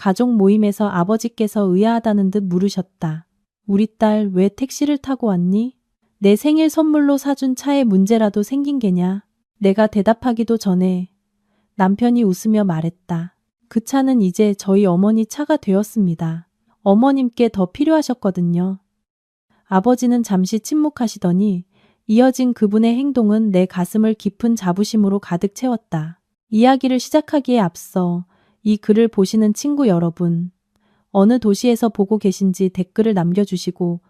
가족 모임에서 아버지께서 의아하다는 듯 물으셨다. 우리 딸 왜 택시를 타고 왔니? 내 생일 선물로 사준 차에 문제라도 생긴 게냐? 내가 대답하기도 전에 남편이 웃으며 말했다. 그 차는 이제 저희 어머니 차가 되었습니다. 어머님께 더 필요하셨거든요. 아버지는 잠시 침묵하시더니 이어진 그분의 행동은 내 가슴을 깊은 자부심으로 가득 채웠다. 이야기를 시작하기에 앞서 이 글을 보시는 친구 여러분, 어느 도시에서 보고 계신지 댓글을 남겨주시고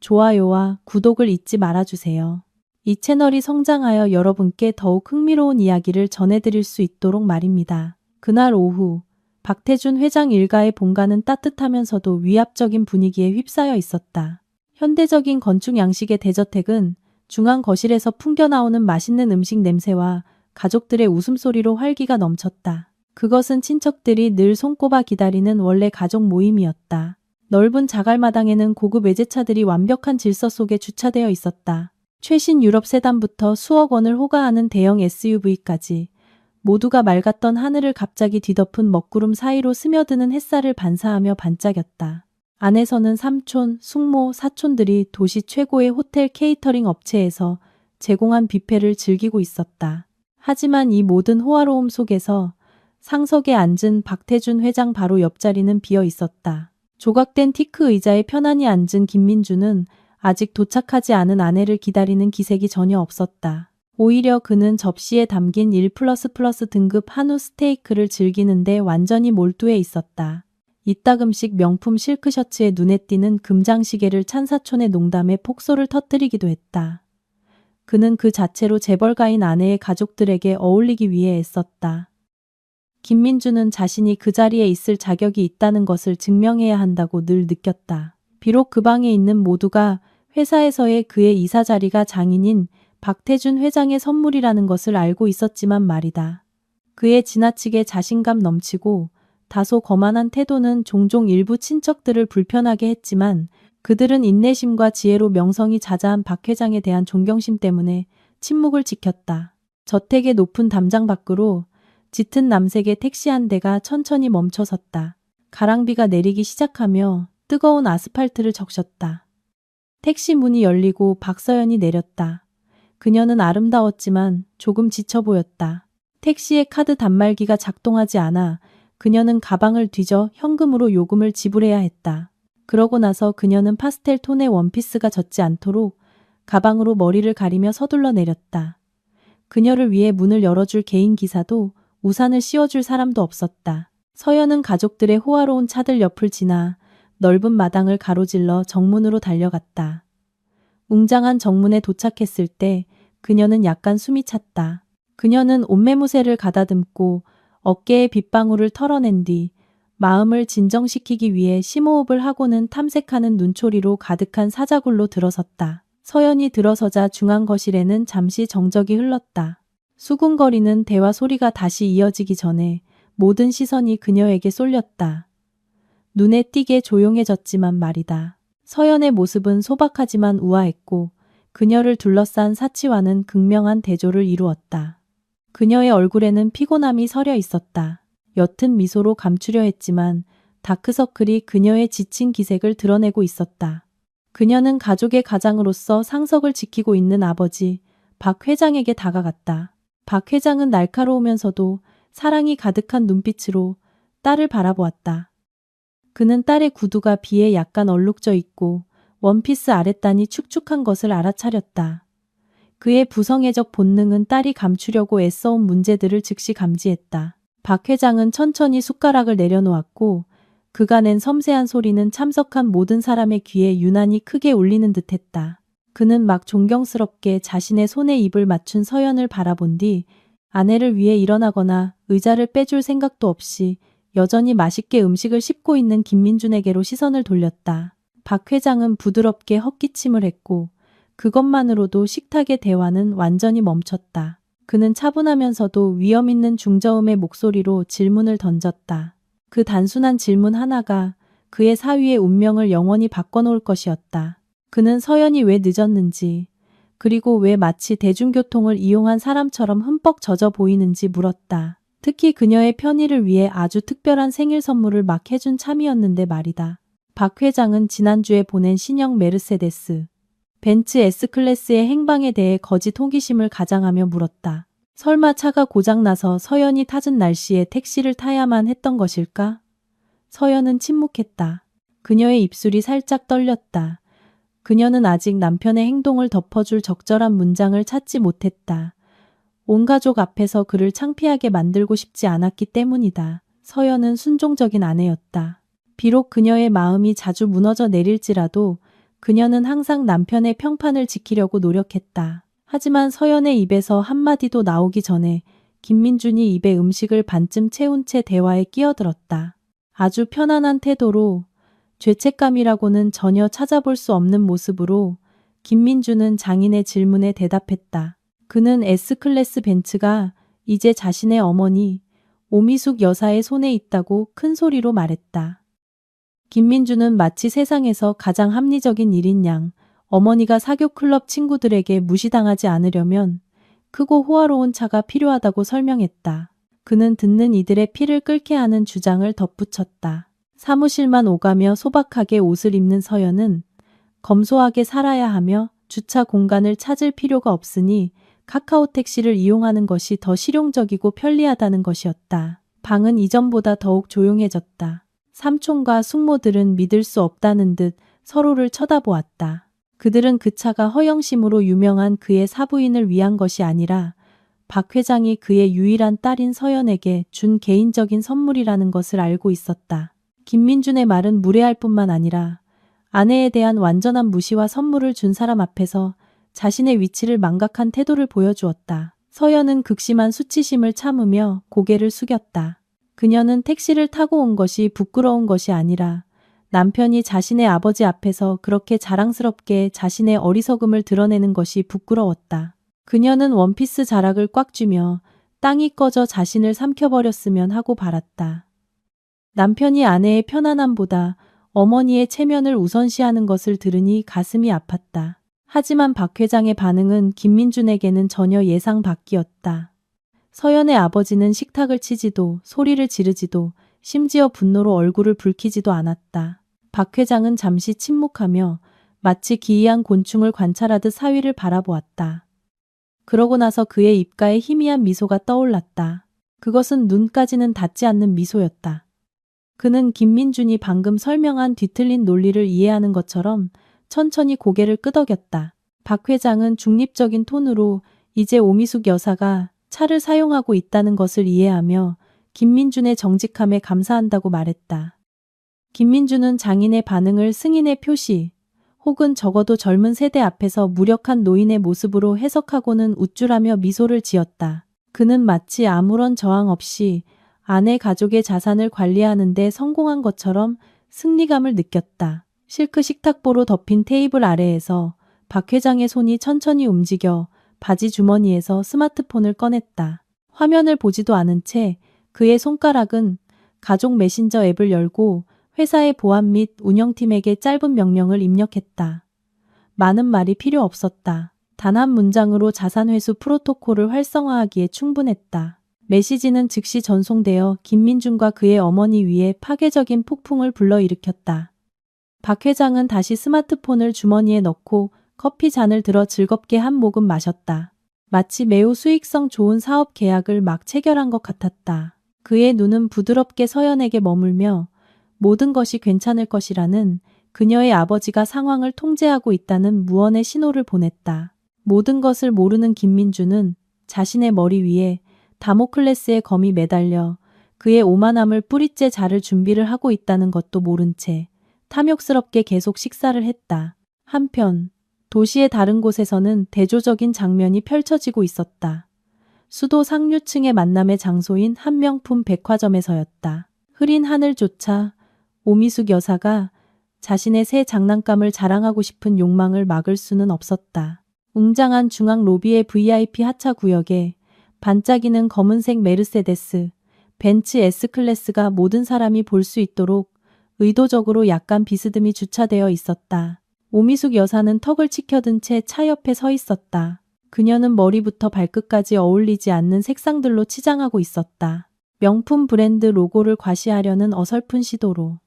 좋아요와 구독을 잊지 말아주세요. 이 채널이 성장하여 여러분께 더욱 흥미로운 이야기를 전해드릴 수 있도록 말입니다. 그날 오후, 박태준 회장 일가의 본가는 따뜻하면서도 위압적인 분위기에 휩싸여 있었다. 현대적인 건축 양식의 대저택은 중앙 거실에서 풍겨나오는 맛있는 음식 냄새와 가족들의 웃음소리로 활기가 넘쳤다. 그것은 친척들이 늘 손꼽아 기다리는 원래 가족 모임이었다. 넓은 자갈마당에는 고급 외제차들이 완벽한 질서 속에 주차되어 있었다. 최신 유럽 세단부터 수억 원을 호가하는 대형 SUV까지 모두가 맑았던 하늘을 갑자기 뒤덮은 먹구름 사이로 스며드는 햇살을 반사하며 반짝였다. 안에서는 삼촌, 숙모, 사촌들이 도시 최고의 호텔 케이터링 업체에서 제공한 뷔페를 즐기고 있었다. 하지만 이 모든 호화로움 속에서 상석에 앉은 박태준 회장 바로 옆자리는 비어 있었다. 조각된 티크 의자에 편안히 앉은 김민주는 아직 도착하지 않은 아내를 기다리는 기색이 전혀 없었다. 오히려 그는 접시에 담긴 1++ 등급 한우 스테이크를 즐기는데 완전히 몰두해 있었다. 이따금씩 명품 실크 셔츠에 눈에 띄는 금장시계를 찬 사촌의 농담에 폭소를 터뜨리기도 했다. 그는 그 자체로 재벌가인 아내의 가족들에게 어울리기 위해 애썼다. 김민주는 자신이 그 자리에 있을 자격이 있다는 것을 증명해야 한다고 늘 느꼈다. 비록 그 방에 있는 모두가 회사에서의 그의 이사 자리가 장인인 박태준 회장의 선물이라는 것을 알고 있었지만 말이다. 그의 지나치게 자신감 넘치고 다소 거만한 태도는 종종 일부 친척들을 불편하게 했지만 그들은 인내심과 지혜로 명성이 자자한 박 회장에 대한 존경심 때문에 침묵을 지켰다. 저택의 높은 담장 밖으로 짙은 남색의 택시 한 대가 천천히 멈춰섰다. 가랑비가 내리기 시작하며 뜨거운 아스팔트를 적셨다. 택시 문이 열리고 박서연이 내렸다. 그녀는 아름다웠지만 조금 지쳐 보였다. 택시의 카드 단말기가 작동하지 않아 그녀는 가방을 뒤져 현금으로 요금을 지불해야 했다. 그러고 나서 그녀는 파스텔 톤의 원피스가 젖지 않도록 가방으로 머리를 가리며 서둘러 내렸다. 그녀를 위해 문을 열어줄 개인 기사도 우산을 씌워줄 사람도 없었다. 서연은 가족들의 호화로운 차들 옆을 지나 넓은 마당을 가로질러 정문으로 달려갔다. 웅장한 정문에 도착했을 때 그녀는 약간 숨이 찼다. 그녀는 옷매무새를 가다듬고 어깨에 빗방울을 털어낸 뒤 마음을 진정시키기 위해 심호흡을 하고는 탐색하는 눈초리로 가득한 사자굴로 들어섰다. 서연이 들어서자 중앙 거실에는 잠시 정적이 흘렀다. 수군거리는 대화 소리가 다시 이어지기 전에 모든 시선이 그녀에게 쏠렸다. 눈에 띄게 조용해졌지만 말이다. 서연의 모습은 소박하지만 우아했고 그녀를 둘러싼 사치와는 극명한 대조를 이루었다. 그녀의 얼굴에는 피곤함이 서려 있었다. 옅은 미소로 감추려 했지만 다크서클이 그녀의 지친 기색을 드러내고 있었다. 그녀는 가족의 가장으로서 상석을 지키고 있는 아버지 박 회장에게 다가갔다. 박 회장은 날카로우면서도 사랑이 가득한 눈빛으로 딸을 바라보았다. 그는 딸의 구두가 비에 약간 얼룩져 있고 원피스 아랫단이 축축한 것을 알아차렸다. 그의 부성애적 본능은 딸이 감추려고 애써온 문제들을 즉시 감지했다. 박 회장은 천천히 숟가락을 내려놓았고 그가 낸 섬세한 소리는 참석한 모든 사람의 귀에 유난히 크게 울리는 듯했다. 그는 막 존경스럽게 자신의 손에 입을 맞춘 서연을 바라본 뒤 아내를 위해 일어나거나 의자를 빼줄 생각도 없이 여전히 맛있게 음식을 씹고 있는 김민준에게로 시선을 돌렸다. 박 회장은 부드럽게 헛기침을 했고 그것만으로도 식탁의 대화는 완전히 멈췄다. 그는 차분하면서도 위험 있는 중저음의 목소리로 질문을 던졌다. 그 단순한 질문 하나가 그의 사위의 운명을 영원히 바꿔놓을 것이었다. 그는 서연이 왜 늦었는지, 그리고 왜 마치 대중교통을 이용한 사람처럼 흠뻑 젖어 보이는지 물었다. 특히 그녀의 편의를 위해 아주 특별한 생일 선물을 막 해준 참이었는데 말이다. 박 회장은 지난주에 보낸 신형 메르세데스 벤츠 S클래스의 행방에 대해 거짓 호기심을 가장하며 물었다. 설마 차가 고장나서 서연이 타진 날씨에 택시를 타야만 했던 것일까? 서연은 침묵했다. 그녀의 입술이 살짝 떨렸다. 그녀는 아직 남편의 행동을 덮어줄 적절한 문장을 찾지 못했다. 온 가족 앞에서 그를 창피하게 만들고 싶지 않았기 때문이다. 서연은 순종적인 아내였다. 비록 그녀의 마음이 자주 무너져 내릴지라도 그녀는 항상 남편의 평판을 지키려고 노력했다. 하지만 서연의 입에서 한마디도 나오기 전에 김민준이 입에 음식을 반쯤 채운 채 대화에 끼어들었다. 아주 편안한 태도로 죄책감이라고는 전혀 찾아볼 수 없는 모습으로 김민준은 장인의 질문에 대답했다. 그는 S클래스 벤츠가 이제 자신의 어머니 오미숙 여사의 손에 있다고 큰 소리로 말했다. 김민준은 마치 세상에서 가장 합리적인 일인 양 어머니가 사교클럽 친구들에게 무시당하지 않으려면 크고 호화로운 차가 필요하다고 설명했다. 그는 듣는 이들의 피를 끓게 하는 주장을 덧붙였다. 사무실만 오가며 소박하게 옷을 입는 서연은 검소하게 살아야 하며 주차 공간을 찾을 필요가 없으니 카카오 택시를 이용하는 것이 더 실용적이고 편리하다는 것이었다. 방은 이전보다 더욱 조용해졌다. 삼촌과 숙모들은 믿을 수 없다는 듯 서로를 쳐다보았다. 그들은 그 차가 허영심으로 유명한 그의 사부인을 위한 것이 아니라 박 회장이 그의 유일한 딸인 서연에게 준 개인적인 선물이라는 것을 알고 있었다. 김민준의 말은 무례할 뿐만 아니라 아내에 대한 완전한 무시와 선물을 준 사람 앞에서 자신의 위치를 망각한 태도를 보여주었다. 서연은 극심한 수치심을 참으며 고개를 숙였다. 그녀는 택시를 타고 온 것이 부끄러운 것이 아니라 남편이 자신의 아버지 앞에서 그렇게 자랑스럽게 자신의 어리석음을 드러내는 것이 부끄러웠다. 그녀는 원피스 자락을 꽉 쥐며 땅이 꺼져 자신을 삼켜버렸으면 하고 바랐다. 남편이 아내의 편안함보다 어머니의 체면을 우선시하는 것을 들으니 가슴이 아팠다. 하지만 박 회장의 반응은 김민준에게는 전혀 예상 밖이었다. 서연의 아버지는 식탁을 치지도 소리를 지르지도 심지어 분노로 얼굴을 붉히지도 않았다. 박 회장은 잠시 침묵하며 마치 기이한 곤충을 관찰하듯 사위를 바라보았다. 그러고 나서 그의 입가에 희미한 미소가 떠올랐다. 그것은 눈까지는 닿지 않는 미소였다. 그는 김민준이 방금 설명한 뒤틀린 논리를 이해하는 것처럼 천천히 고개를 끄덕였다. 박 회장은 중립적인 톤으로 이제 오미숙 여사가 차를 사용하고 있다는 것을 이해하며 김민준의 정직함에 감사한다고 말했다. 김민준은 장인의 반응을 승인의 표시 혹은 적어도 젊은 세대 앞에서 무력한 노인의 모습으로 해석하고는 우쭐하며 미소를 지었다. 그는 마치 아무런 저항 없이 아내 가족의 자산을 관리하는 데 성공한 것처럼 승리감을 느꼈다. 실크 식탁보로 덮인 테이블 아래에서 박 회장의 손이 천천히 움직여 바지 주머니에서 스마트폰을 꺼냈다. 화면을 보지도 않은 채 그의 손가락은 가족 메신저 앱을 열고 회사의 보안 및 운영팀에게 짧은 명령을 입력했다. 많은 말이 필요 없었다. 단 한 문장으로 자산회수 프로토콜을 활성화하기에 충분했다. 메시지는 즉시 전송되어 김민준과 그의 어머니 위에 파괴적인 폭풍을 불러일으켰다. 박 회장은 다시 스마트폰을 주머니에 넣고 커피 잔을 들어 즐겁게 한 모금 마셨다. 마치 매우 수익성 좋은 사업 계약을 막 체결한 것 같았다. 그의 눈은 부드럽게 서연에게 머물며 모든 것이 괜찮을 것이라는 그녀의 아버지가 상황을 통제하고 있다는 무언의 신호를 보냈다. 모든 것을 모르는 김민준은 자신의 머리 위에 다모클레스의 검이 매달려 그의 오만함을 뿌리째 자를 준비를 하고 있다는 것도 모른 채 탐욕스럽게 계속 식사를 했다. 한편 도시의 다른 곳에서는 대조적인 장면이 펼쳐지고 있었다. 수도 상류층의 만남의 장소인 한 명품 백화점에서였다. 흐린 하늘조차 오미숙 여사가 자신의 새 장난감을 자랑하고 싶은 욕망을 막을 수는 없었다. 웅장한 중앙 로비의 VIP 하차 구역에 반짝이는 검은색 메르세데스, 벤츠 S클래스가 모든 사람이 볼 수 있도록 의도적으로 약간 비스듬히 주차되어 있었다. 오미숙 여사는 턱을 치켜든 채 차 옆에 서 있었다. 그녀는 머리부터 발끝까지 어울리지 않는 색상들로 치장하고 있었다. 명품 브랜드 로고를 과시하려는 어설픈 시도로.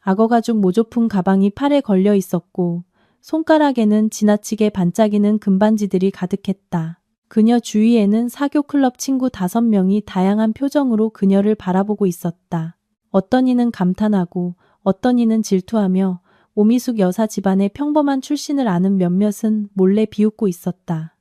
악어 가죽 모조품 가방이 팔에 걸려 있었고 손가락에는 지나치게 반짝이는 금반지들이 가득했다. 그녀 주위에는 사교 클럽 친구 5명이 다양한 표정으로 그녀를 바라보고 있었다. 어떤 이는 감탄하고 어떤 이는 질투하며 오미숙 여사 집안의 평범한 출신을 아는 몇몇은 몰래 비웃고 있었다.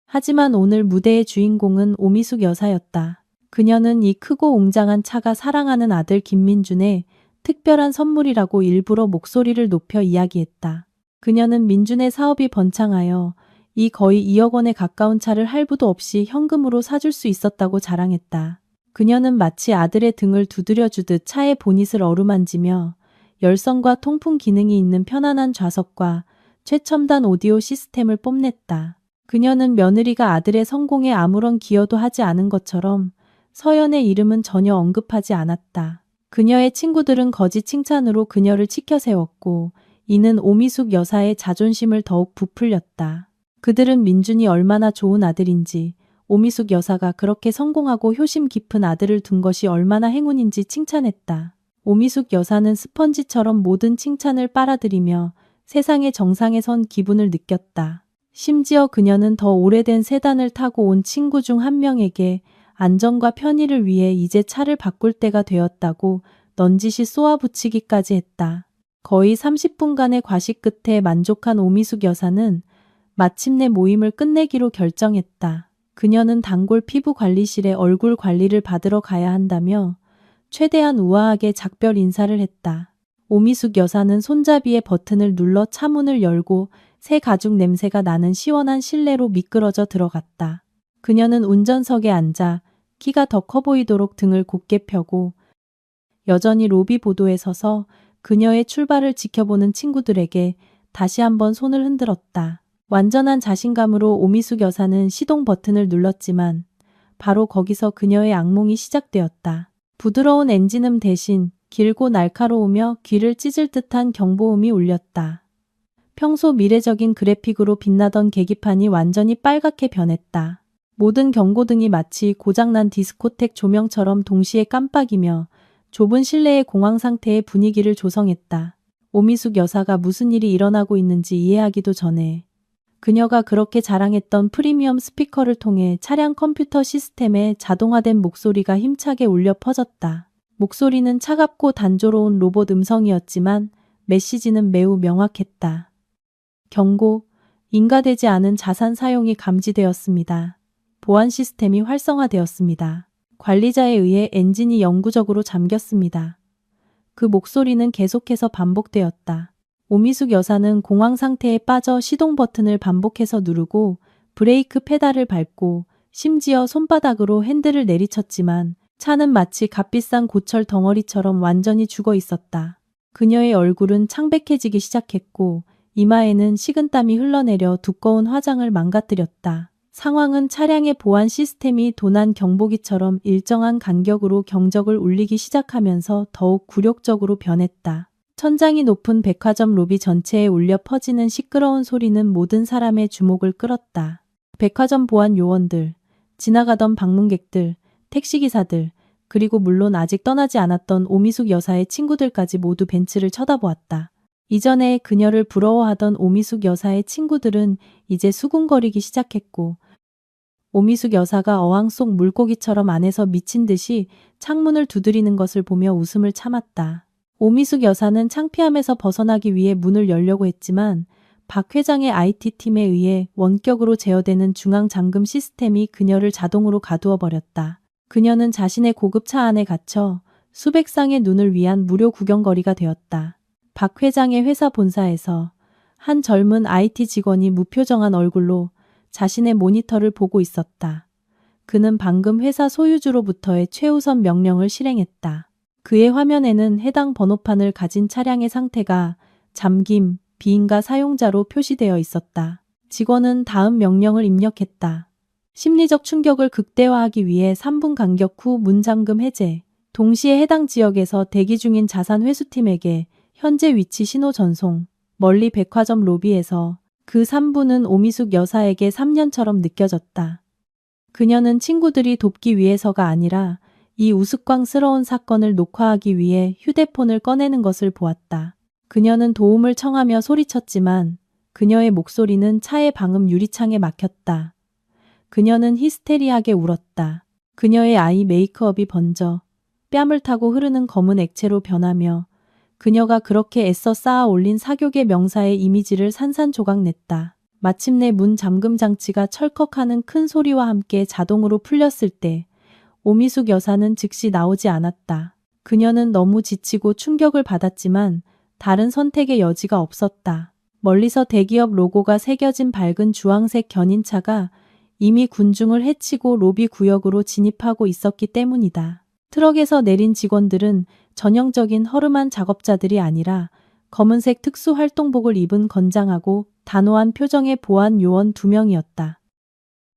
하지만 오늘 무대의 주인공은 오미숙 여사였다. 그녀는 이 크고 웅장한 차가 사랑하는 아들 김민준의 특별한 선물이라고 일부러 목소리를 높여 이야기했다. 그녀는 민준의 사업이 번창하여 이 거의 2억 원에 가까운 차를 할부도 없이 현금으로 사줄 수 있었다고 자랑했다. 그녀는 마치 아들의 등을 두드려주듯 차의 보닛을 어루만지며 열선과 통풍 기능이 있는 편안한 좌석과 최첨단 오디오 시스템을 뽐냈다. 그녀는 며느리가 아들의 성공에 아무런 기여도 하지 않은 것처럼 서연의 이름은 전혀 언급하지 않았다. 그녀의 친구들은 거짓 칭찬으로 그녀를 치켜세웠고 이는 오미숙 여사의 자존심을 더욱 부풀렸다. 그들은 민준이 얼마나 좋은 아들인지, 오미숙 여사가 그렇게 성공하고 효심 깊은 아들을 둔 것이 얼마나 행운인지 칭찬했다. 오미숙 여사는 스펀지처럼 모든 칭찬을 빨아들이며 세상의 정상에 선 기분을 느꼈다. 심지어 그녀는 더 오래된 세단을 타고 온 친구 중 한 명에게 안전과 편의를 위해 이제 차를 바꿀 때가 되었다고 넌지시 쏘아붙이기까지 했다. 거의 30분간의 과식 끝에 만족한 오미숙 여사는 마침내 모임을 끝내기로 결정했다. 그녀는 단골 피부관리실에 얼굴 관리를 받으러 가야 한다며 최대한 우아하게 작별 인사를 했다. 오미숙 여사는 손잡이의 버튼을 눌러 차문을 열고 새 가죽 냄새가 나는 시원한 실내로 미끄러져 들어갔다. 그녀는 운전석에 앉아 키가 더 커 보이도록 등을 곧게 펴고 여전히 로비 보도에 서서 그녀의 출발을 지켜보는 친구들에게 다시 한번 손을 흔들었다. 완전한 자신감으로 오미숙 여사는 시동 버튼을 눌렀지만 바로 거기서 그녀의 악몽이 시작되었다. 부드러운 엔진음 대신 길고 날카로우며 귀를 찢을 듯한 경보음이 울렸다. 평소 미래적인 그래픽으로 빛나던 계기판이 완전히 빨갛게 변했다. 모든 경고등이 마치 고장난 디스코텍 조명처럼 동시에 깜빡이며 좁은 실내의 공황 상태의 분위기를 조성했다. 오미숙 여사가 무슨 일이 일어나고 있는지 이해하기도 전에 그녀가 그렇게 자랑했던 프리미엄 스피커를 통해 차량 컴퓨터 시스템에 자동화된 목소리가 힘차게 울려 퍼졌다. 목소리는 차갑고 단조로운 로봇 음성이었지만 메시지는 매우 명확했다. 경고, 인가되지 않은 자산 사용이 감지되었습니다. 보안 시스템이 활성화되었습니다. 관리자에 의해 엔진이 영구적으로 잠겼습니다. 그 목소리는 계속해서 반복되었다. 오미숙 여사는 공황 상태에 빠져 시동 버튼을 반복해서 누르고 브레이크 페달을 밟고 심지어 손바닥으로 핸들을 내리쳤지만 차는 마치 값비싼 고철 덩어리처럼 완전히 죽어 있었다. 그녀의 얼굴은 창백해지기 시작했고 이마에는 식은땀이 흘러내려 두꺼운 화장을 망가뜨렸다. 상황은 차량의 보안 시스템이 도난 경보기처럼 일정한 간격으로 경적을 울리기 시작하면서 더욱 굴욕적으로 변했다. 천장이 높은 백화점 로비 전체에 울려 퍼지는 시끄러운 소리는 모든 사람의 주목을 끌었다. 백화점 보안 요원들, 지나가던 방문객들, 택시기사들, 그리고 물론 아직 떠나지 않았던 오미숙 여사의 친구들까지 모두 벤츠를 쳐다보았다. 이전에 그녀를 부러워하던 오미숙 여사의 친구들은 이제 수군거리기 시작했고 오미숙 여사가 어항 속 물고기처럼 안에서 미친 듯이 창문을 두드리는 것을 보며 웃음을 참았다. 오미숙 여사는 창피함에서 벗어나기 위해 문을 열려고 했지만 박 회장의 IT팀에 의해 원격으로 제어되는 중앙 잠금 시스템이 그녀를 자동으로 가두어 버렸다. 그녀는 자신의 고급 차 안에 갇혀 수백 쌍의 눈을 위한 무료 구경거리가 되었다. 박 회장의 회사 본사에서 한 젊은 IT 직원이 무표정한 얼굴로 자신의 모니터를 보고 있었다. 그는 방금 회사 소유주로부터의 최우선 명령을 실행했다. 그의 화면에는 해당 번호판을 가진 차량의 상태가 잠김, 비인가 사용자로 표시되어 있었다. 직원은 다음 명령을 입력했다. 심리적 충격을 극대화하기 위해 3분 간격 후 문잠금 해제. 동시에 해당 지역에서 대기 중인 자산 회수팀에게 현재 위치 신호 전송. 멀리 백화점 로비에서 그 3분은 오미숙 여사에게 3년처럼 느껴졌다. 그녀는 친구들이 돕기 위해서가 아니라 이 우스꽝스러운 사건을 녹화하기 위해 휴대폰을 꺼내는 것을 보았다. 그녀는 도움을 청하며 소리쳤지만 그녀의 목소리는 차의 방음 유리창에 막혔다. 그녀는 히스테리하게 울었다. 그녀의 아이 메이크업이 번져 뺨을 타고 흐르는 검은 액체로 변하며 그녀가 그렇게 애써 쌓아 올린 사교계 명사의 이미지를 산산조각냈다. 마침내 문 잠금 장치가 철컥하는 큰 소리와 함께 자동으로 풀렸을 때 오미숙 여사는 즉시 나오지 않았다. 그녀는 너무 지치고 충격을 받았지만 다른 선택의 여지가 없었다. 멀리서 대기업 로고가 새겨진 밝은 주황색 견인차가 이미 군중을 해치고 로비 구역으로 진입하고 있었기 때문이다. 트럭에서 내린 직원들은 전형적인 허름한 작업자들이 아니라 검은색 특수활동복을 입은 건장하고 단호한 표정의 보안 요원 2명이었다.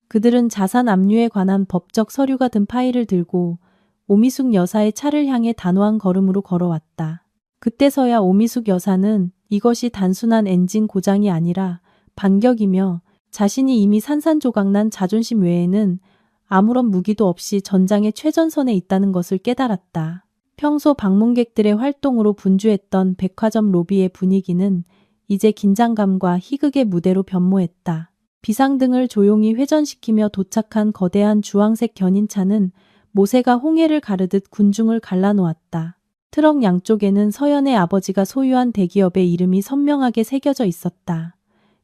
그들은 자산 압류에 관한 법적 서류가 든 파일을 들고 오미숙 여사의 차를 향해 단호한 걸음으로 걸어왔다. 그때서야 오미숙 여사는 이것이 단순한 엔진 고장이 아니라 반격이며 자신이 이미 산산조각난 자존심 외에는 아무런 무기도 없이 전장의 최전선에 있다는 것을 깨달았다. 평소 방문객들의 활동으로 분주했던 백화점 로비의 분위기는 이제 긴장감과 희극의 무대로 변모했다. 비상등을 조용히 회전시키며 도착한 거대한 주황색 견인차는 모세가 홍해를 가르듯 군중을 갈라놓았다. 트럭 양쪽에는 서연의 아버지가 소유한 대기업의 이름이 선명하게 새겨져 있었다.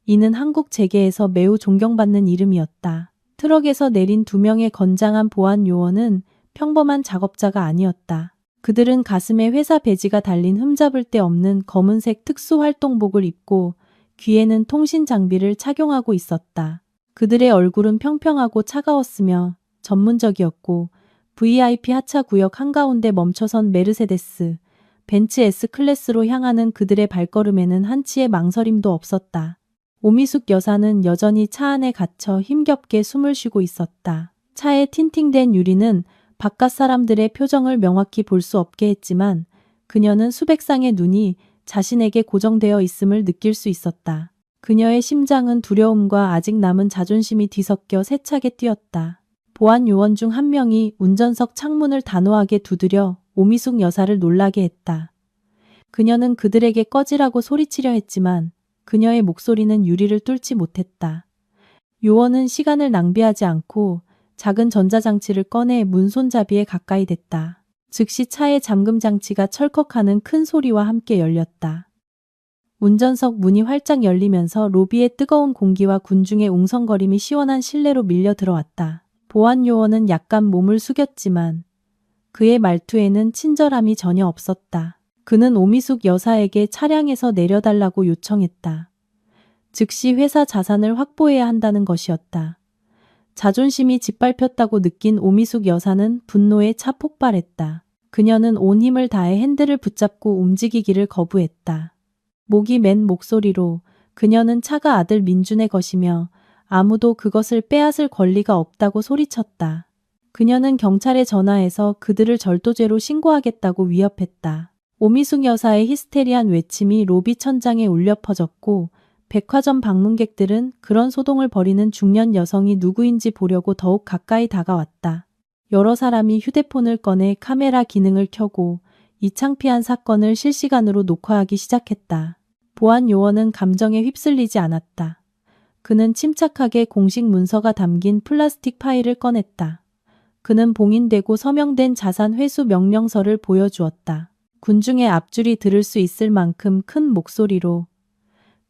이는 한국 재계에서 매우 존경받는 이름이었다. 트럭에서 내린 2명의 건장한 보안 요원은 평범한 작업자가 아니었다. 그들은 가슴에 회사 배지가 달린 흠잡을 데 없는 검은색 특수활동복을 입고 귀에는 통신 장비를 착용하고 있었다. 그들의 얼굴은 평평하고 차가웠으며 전문적이었고 VIP 하차 구역 한가운데 멈춰선 메르세데스, 벤츠 S클래스로 향하는 그들의 발걸음에는 한치의 망설임도 없었다. 오미숙 여사는 여전히 차 안에 갇혀 힘겹게 숨을 쉬고 있었다. 차의 틴팅된 유리는 바깥 사람들의 표정을 명확히 볼 수 없게 했지만 그녀는 수백 쌍의 눈이 자신에게 고정되어 있음을 느낄 수 있었다. 그녀의 심장은 두려움과 아직 남은 자존심이 뒤섞여 세차게 뛰었다. 보안 요원 중 한 명이 운전석 창문을 단호하게 두드려 오미숙 여사를 놀라게 했다. 그녀는 그들에게 꺼지라고 소리치려 했지만 그녀의 목소리는 유리를 뚫지 못했다. 요원은 시간을 낭비하지 않고 작은 전자장치를 꺼내 문 손잡이에 가까이 댔다. 즉시 차의 잠금 장치가 철컥하는 큰 소리와 함께 열렸다. 운전석 문이 활짝 열리면서 로비의 뜨거운 공기와 군중의 웅성거림이 시원한 실내로 밀려 들어왔다. 보안 요원은 약간 몸을 숙였지만 그의 말투에는 친절함이 전혀 없었다. 그는 오미숙 여사에게 차량에서 내려달라고 요청했다. 즉시 회사 자산을 확보해야 한다는 것이었다. 자존심이 짓밟혔다고 느낀 오미숙 여사는 분노에 차 폭발했다. 그녀는 온 힘을 다해 핸들을 붙잡고 움직이기를 거부했다. 목이 맨 목소리로 그녀는 차가 아들 민준의 것이며 아무도 그것을 빼앗을 권리가 없다고 소리쳤다. 그녀는 경찰에 전화해서 그들을 절도죄로 신고하겠다고 위협했다. 오미숙 여사의 히스테리한 외침이 로비 천장에 울려 퍼졌고 백화점 방문객들은 그런 소동을 벌이는 중년 여성이 누구인지 보려고 더욱 가까이 다가왔다. 여러 사람이 휴대폰을 꺼내 카메라 기능을 켜고 이 창피한 사건을 실시간으로 녹화하기 시작했다. 보안 요원은 감정에 휩쓸리지 않았다. 그는 침착하게 공식 문서가 담긴 플라스틱 파일을 꺼냈다. 그는 봉인되고 서명된 자산 회수 명령서를 보여주었다. 군중의 앞줄이 들을 수 있을 만큼 큰 목소리로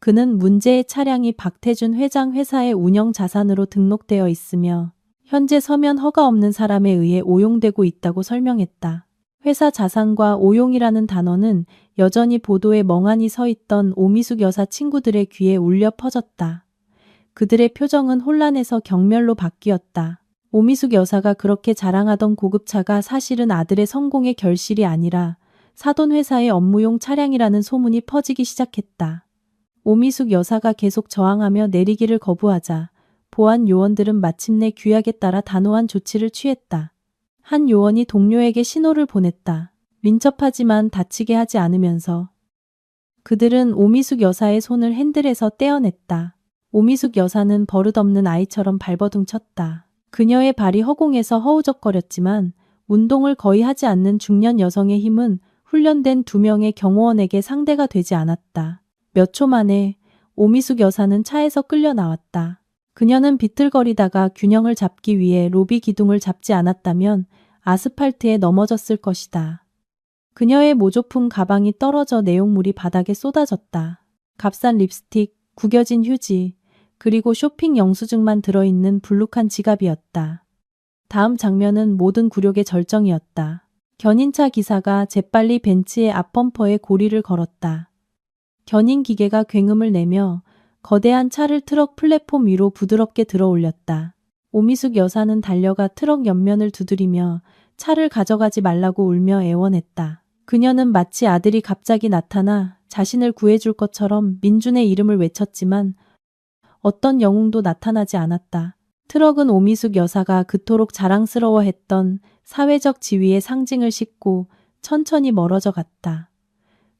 그는 문제의 차량이 박태준 회장 회사의 운영 자산으로 등록되어 있으며 현재 서면 허가 없는 사람에 의해 오용되고 있다고 설명했다. 회사 자산과 오용이라는 단어는 여전히 보도에 멍하니 서 있던 오미숙 여사 친구들의 귀에 울려 퍼졌다. 그들의 표정은 혼란에서 경멸로 바뀌었다. 오미숙 여사가 그렇게 자랑하던 고급차가 사실은 아들의 성공의 결실이 아니라 사돈 회사의 업무용 차량이라는 소문이 퍼지기 시작했다. 오미숙 여사가 계속 저항하며 내리기를 거부하자 보안 요원들은 마침내 규약에 따라 단호한 조치를 취했다. 한 요원이 동료에게 신호를 보냈다. 민첩하지만 다치게 하지 않으면서. 그들은 오미숙 여사의 손을 핸들에서 떼어냈다. 오미숙 여사는 버릇없는 아이처럼 발버둥 쳤다. 그녀의 발이 허공에서 허우적거렸지만 운동을 거의 하지 않는 중년 여성의 힘은 훈련된 2명의 경호원에게 상대가 되지 않았다. 몇 초 만에 오미숙 여사는 차에서 끌려 나왔다. 그녀는 비틀거리다가 균형을 잡기 위해 로비 기둥을 잡지 않았다면 아스팔트에 넘어졌을 것이다. 그녀의 모조품 가방이 떨어져 내용물이 바닥에 쏟아졌다. 값싼 립스틱, 구겨진 휴지, 그리고 쇼핑 영수증만 들어있는 불룩한 지갑이었다. 다음 장면은 모든 굴욕의 절정이었다. 견인차 기사가 재빨리 벤츠의 앞범퍼에 고리를 걸었다. 견인 기계가 굉음을 내며 거대한 차를 트럭 플랫폼 위로 부드럽게 들어 올렸다. 오미숙 여사는 달려가 트럭 옆면을 두드리며 차를 가져가지 말라고 울며 애원했다. 그녀는 마치 아들이 갑자기 나타나 자신을 구해줄 것처럼 민준의 이름을 외쳤지만 어떤 영웅도 나타나지 않았다. 트럭은 오미숙 여사가 그토록 자랑스러워했던 사회적 지위의 상징을 싣고 천천히 멀어져 갔다.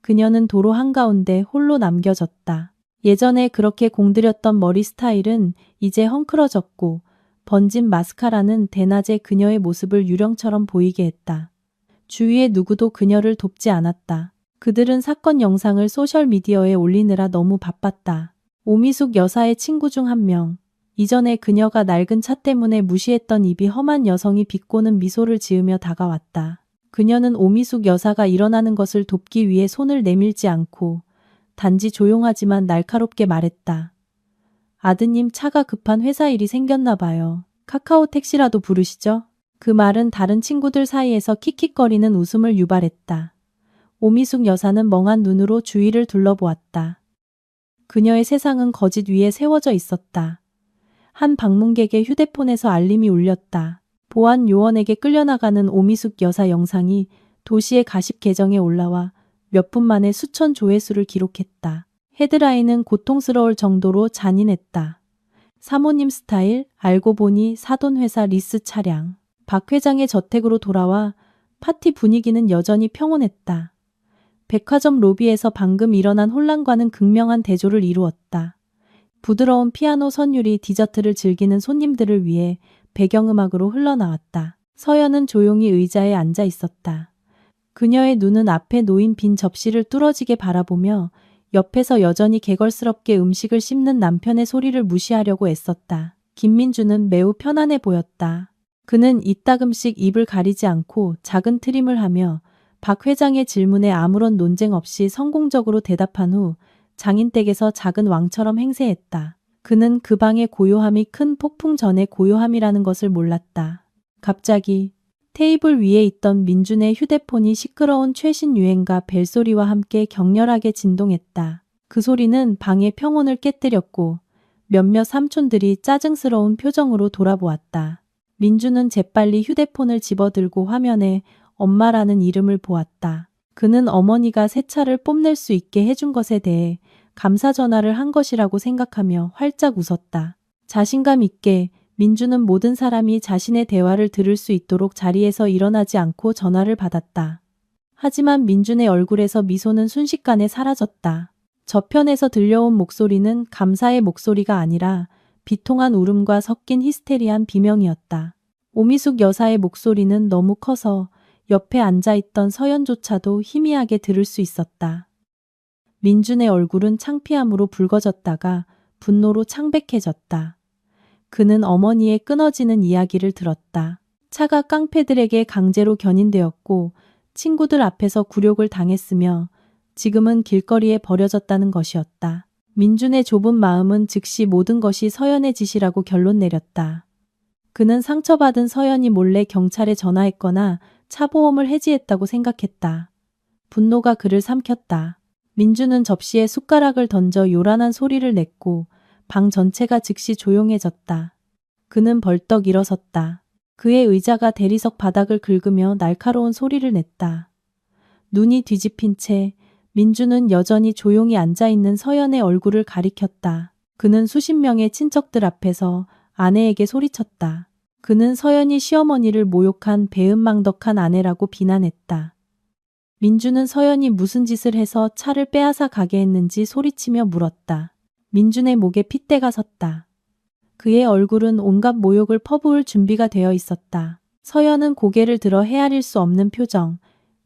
그녀는 도로 한가운데 홀로 남겨졌다. 예전에 그렇게 공들였던 머리 스타일은 이제 헝클어졌고 번진 마스카라는 대낮에 그녀의 모습을 유령처럼 보이게 했다. 주위의 누구도 그녀를 돕지 않았다. 그들은 사건 영상을 소셜미디어에 올리느라 너무 바빴다. 오미숙 여사의 친구 중 한 명, 이전에 그녀가 낡은 차 때문에 무시했던 입이 험한 여성이 비꼬는 미소를 지으며 다가왔다. 그녀는 오미숙 여사가 일어나는 것을 돕기 위해 손을 내밀지 않고 단지 조용하지만 날카롭게 말했다. 아드님, 차가 급한 회사 일이 생겼나 봐요. 카카오 택시라도 부르시죠? 그 말은 다른 친구들 사이에서 킥킥거리는 웃음을 유발했다. 오미숙 여사는 멍한 눈으로 주위를 둘러보았다. 그녀의 세상은 거짓 위에 세워져 있었다. 한 방문객의 휴대폰에서 알림이 울렸다. 보안 요원에게 끌려나가는 오미숙 여사 영상이 도시의 가십 계정에 올라와 몇 분 만에 수천 조회수를 기록했다. 헤드라인은 고통스러울 정도로 잔인했다. 사모님 스타일, 알고 보니 사돈회사 리스 차량. 박 회장의 저택으로 돌아와 파티 분위기는 여전히 평온했다. 백화점 로비에서 방금 일어난 혼란과는 극명한 대조를 이루었다. 부드러운 피아노 선율이 디저트를 즐기는 손님들을 위해 배경음악으로 흘러나왔다. 서연은 조용히 의자에 앉아 있었다. 그녀의 눈은 앞에 놓인 빈 접시를 뚫어지게 바라보며 옆에서 여전히 개걸스럽게 음식을 씹는 남편의 소리를 무시하려고 애썼다. 김민주는 매우 편안해 보였다. 그는 이따금씩 입을 가리지 않고 작은 트림을 하며 박 회장의 질문에 아무런 논쟁 없이 성공적으로 대답한 후 장인댁에서 작은 왕처럼 행세했다. 그는 그 방의 고요함이 큰 폭풍 전의 고요함이라는 것을 몰랐다. 갑자기 테이블 위에 있던 민준의 휴대폰이 시끄러운 최신 유행가 벨소리와 함께 격렬하게 진동했다. 그 소리는 방의 평온을 깨뜨렸고 몇몇 삼촌들이 짜증스러운 표정으로 돌아보았다. 민준은 재빨리 휴대폰을 집어들고 화면에 엄마라는 이름을 보았다. 그는 어머니가 새 차를 뽐낼 수 있게 해준 것에 대해 감사 전화를 한 것이라고 생각하며 활짝 웃었다. 자신감 있게 민주는 모든 사람이 자신의 대화를 들을 수 있도록 자리에서 일어나지 않고 전화를 받았다. 하지만 민준의 얼굴에서 미소는 순식간에 사라졌다. 저편에서 들려온 목소리는 감사의 목소리가 아니라 비통한 울음과 섞인 히스테리한 비명이었다. 오미숙 여사의 목소리는 너무 커서 옆에 앉아있던 서연조차도 희미하게 들을 수 있었다. 민준의 얼굴은 창피함으로 붉어졌다가 분노로 창백해졌다. 그는 어머니의 끊어지는 이야기를 들었다. 차가 깡패들에게 강제로 견인되었고 친구들 앞에서 굴욕을 당했으며 지금은 길거리에 버려졌다는 것이었다. 민준의 좁은 마음은 즉시 모든 것이 서연의 짓이라고 결론 내렸다. 그는 상처받은 서연이 몰래 경찰에 전화했거나 차보험을 해지했다고 생각했다. 분노가 그를 삼켰다. 민준은 접시에 숟가락을 던져 요란한 소리를 냈고 방 전체가 즉시 조용해졌다. 그는 벌떡 일어섰다. 그의 의자가 대리석 바닥을 긁으며 날카로운 소리를 냈다. 눈이 뒤집힌 채 민준은 여전히 조용히 앉아있는 서연의 얼굴을 가리켰다. 그는 수십 명의 친척들 앞에서 아내에게 소리쳤다. 그는 서연이 시어머니를 모욕한 배은망덕한 아내라고 비난했다. 민준은 서연이 무슨 짓을 해서 차를 빼앗아 가게 했는지 소리치며 물었다. 민준의 목에 핏대가 섰다. 그의 얼굴은 온갖 모욕을 퍼부을 준비가 되어 있었다. 서연은 고개를 들어 헤아릴 수 없는 표정,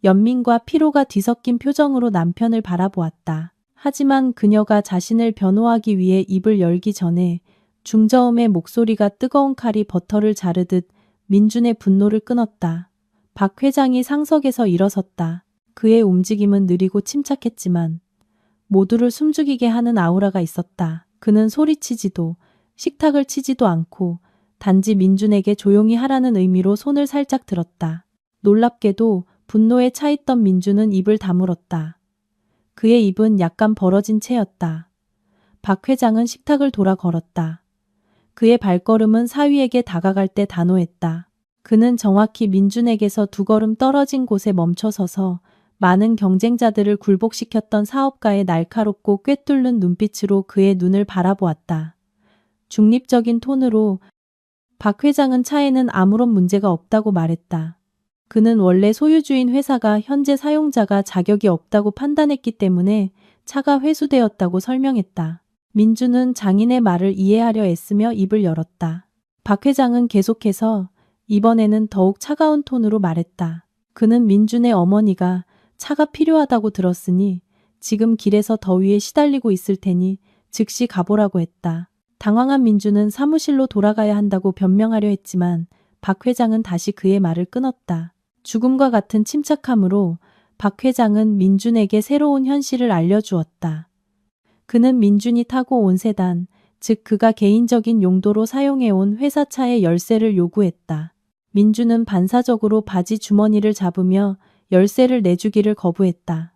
연민과 피로가 뒤섞인 표정으로 남편을 바라보았다. 하지만 그녀가 자신을 변호하기 위해 입을 열기 전에 중저음의 목소리가 뜨거운 칼이 버터를 자르듯 민준의 분노를 끊었다. 박 회장이 상석에서 일어섰다. 그의 움직임은 느리고 침착했지만 모두를 숨죽이게 하는 아우라가 있었다. 그는 소리치지도 식탁을 치지도 않고 단지 민준에게 조용히 하라는 의미로 손을 살짝 들었다. 놀랍게도 분노에 차있던 민준은 입을 다물었다. 그의 입은 약간 벌어진 채였다. 박 회장은 식탁을 돌아 걸었다. 그의 발걸음은 사위에게 다가갈 때 단호했다. 그는 정확히 민준에게서 2걸음 떨어진 곳에 멈춰서서 많은 경쟁자들을 굴복시켰던 사업가의 날카롭고 꿰뚫는 눈빛으로 그의 눈을 바라보았다. 중립적인 톤으로 박 회장은 차에는 아무런 문제가 없다고 말했다. 그는 원래 소유주인 회사가 현재 사용자가 자격이 없다고 판단했기 때문에 차가 회수되었다고 설명했다. 민준은 장인의 말을 이해하려 애쓰며 입을 열었다. 박 회장은 계속해서 이번에는 더욱 차가운 톤으로 말했다. 그는 민준의 어머니가 차가 필요하다고 들었으니 지금 길에서 더위에 시달리고 있을 테니 즉시 가보라고 했다. 당황한 민준은 사무실로 돌아가야 한다고 변명하려 했지만 박 회장은 다시 그의 말을 끊었다. 죽음과 같은 침착함으로 박 회장은 민준에게 새로운 현실을 알려주었다. 그는 민준이 타고 온 세단, 즉 그가 개인적인 용도로 사용해온 회사차의 열쇠를 요구했다. 민준은 반사적으로 바지 주머니를 잡으며 열쇠를 내주기를 거부했다.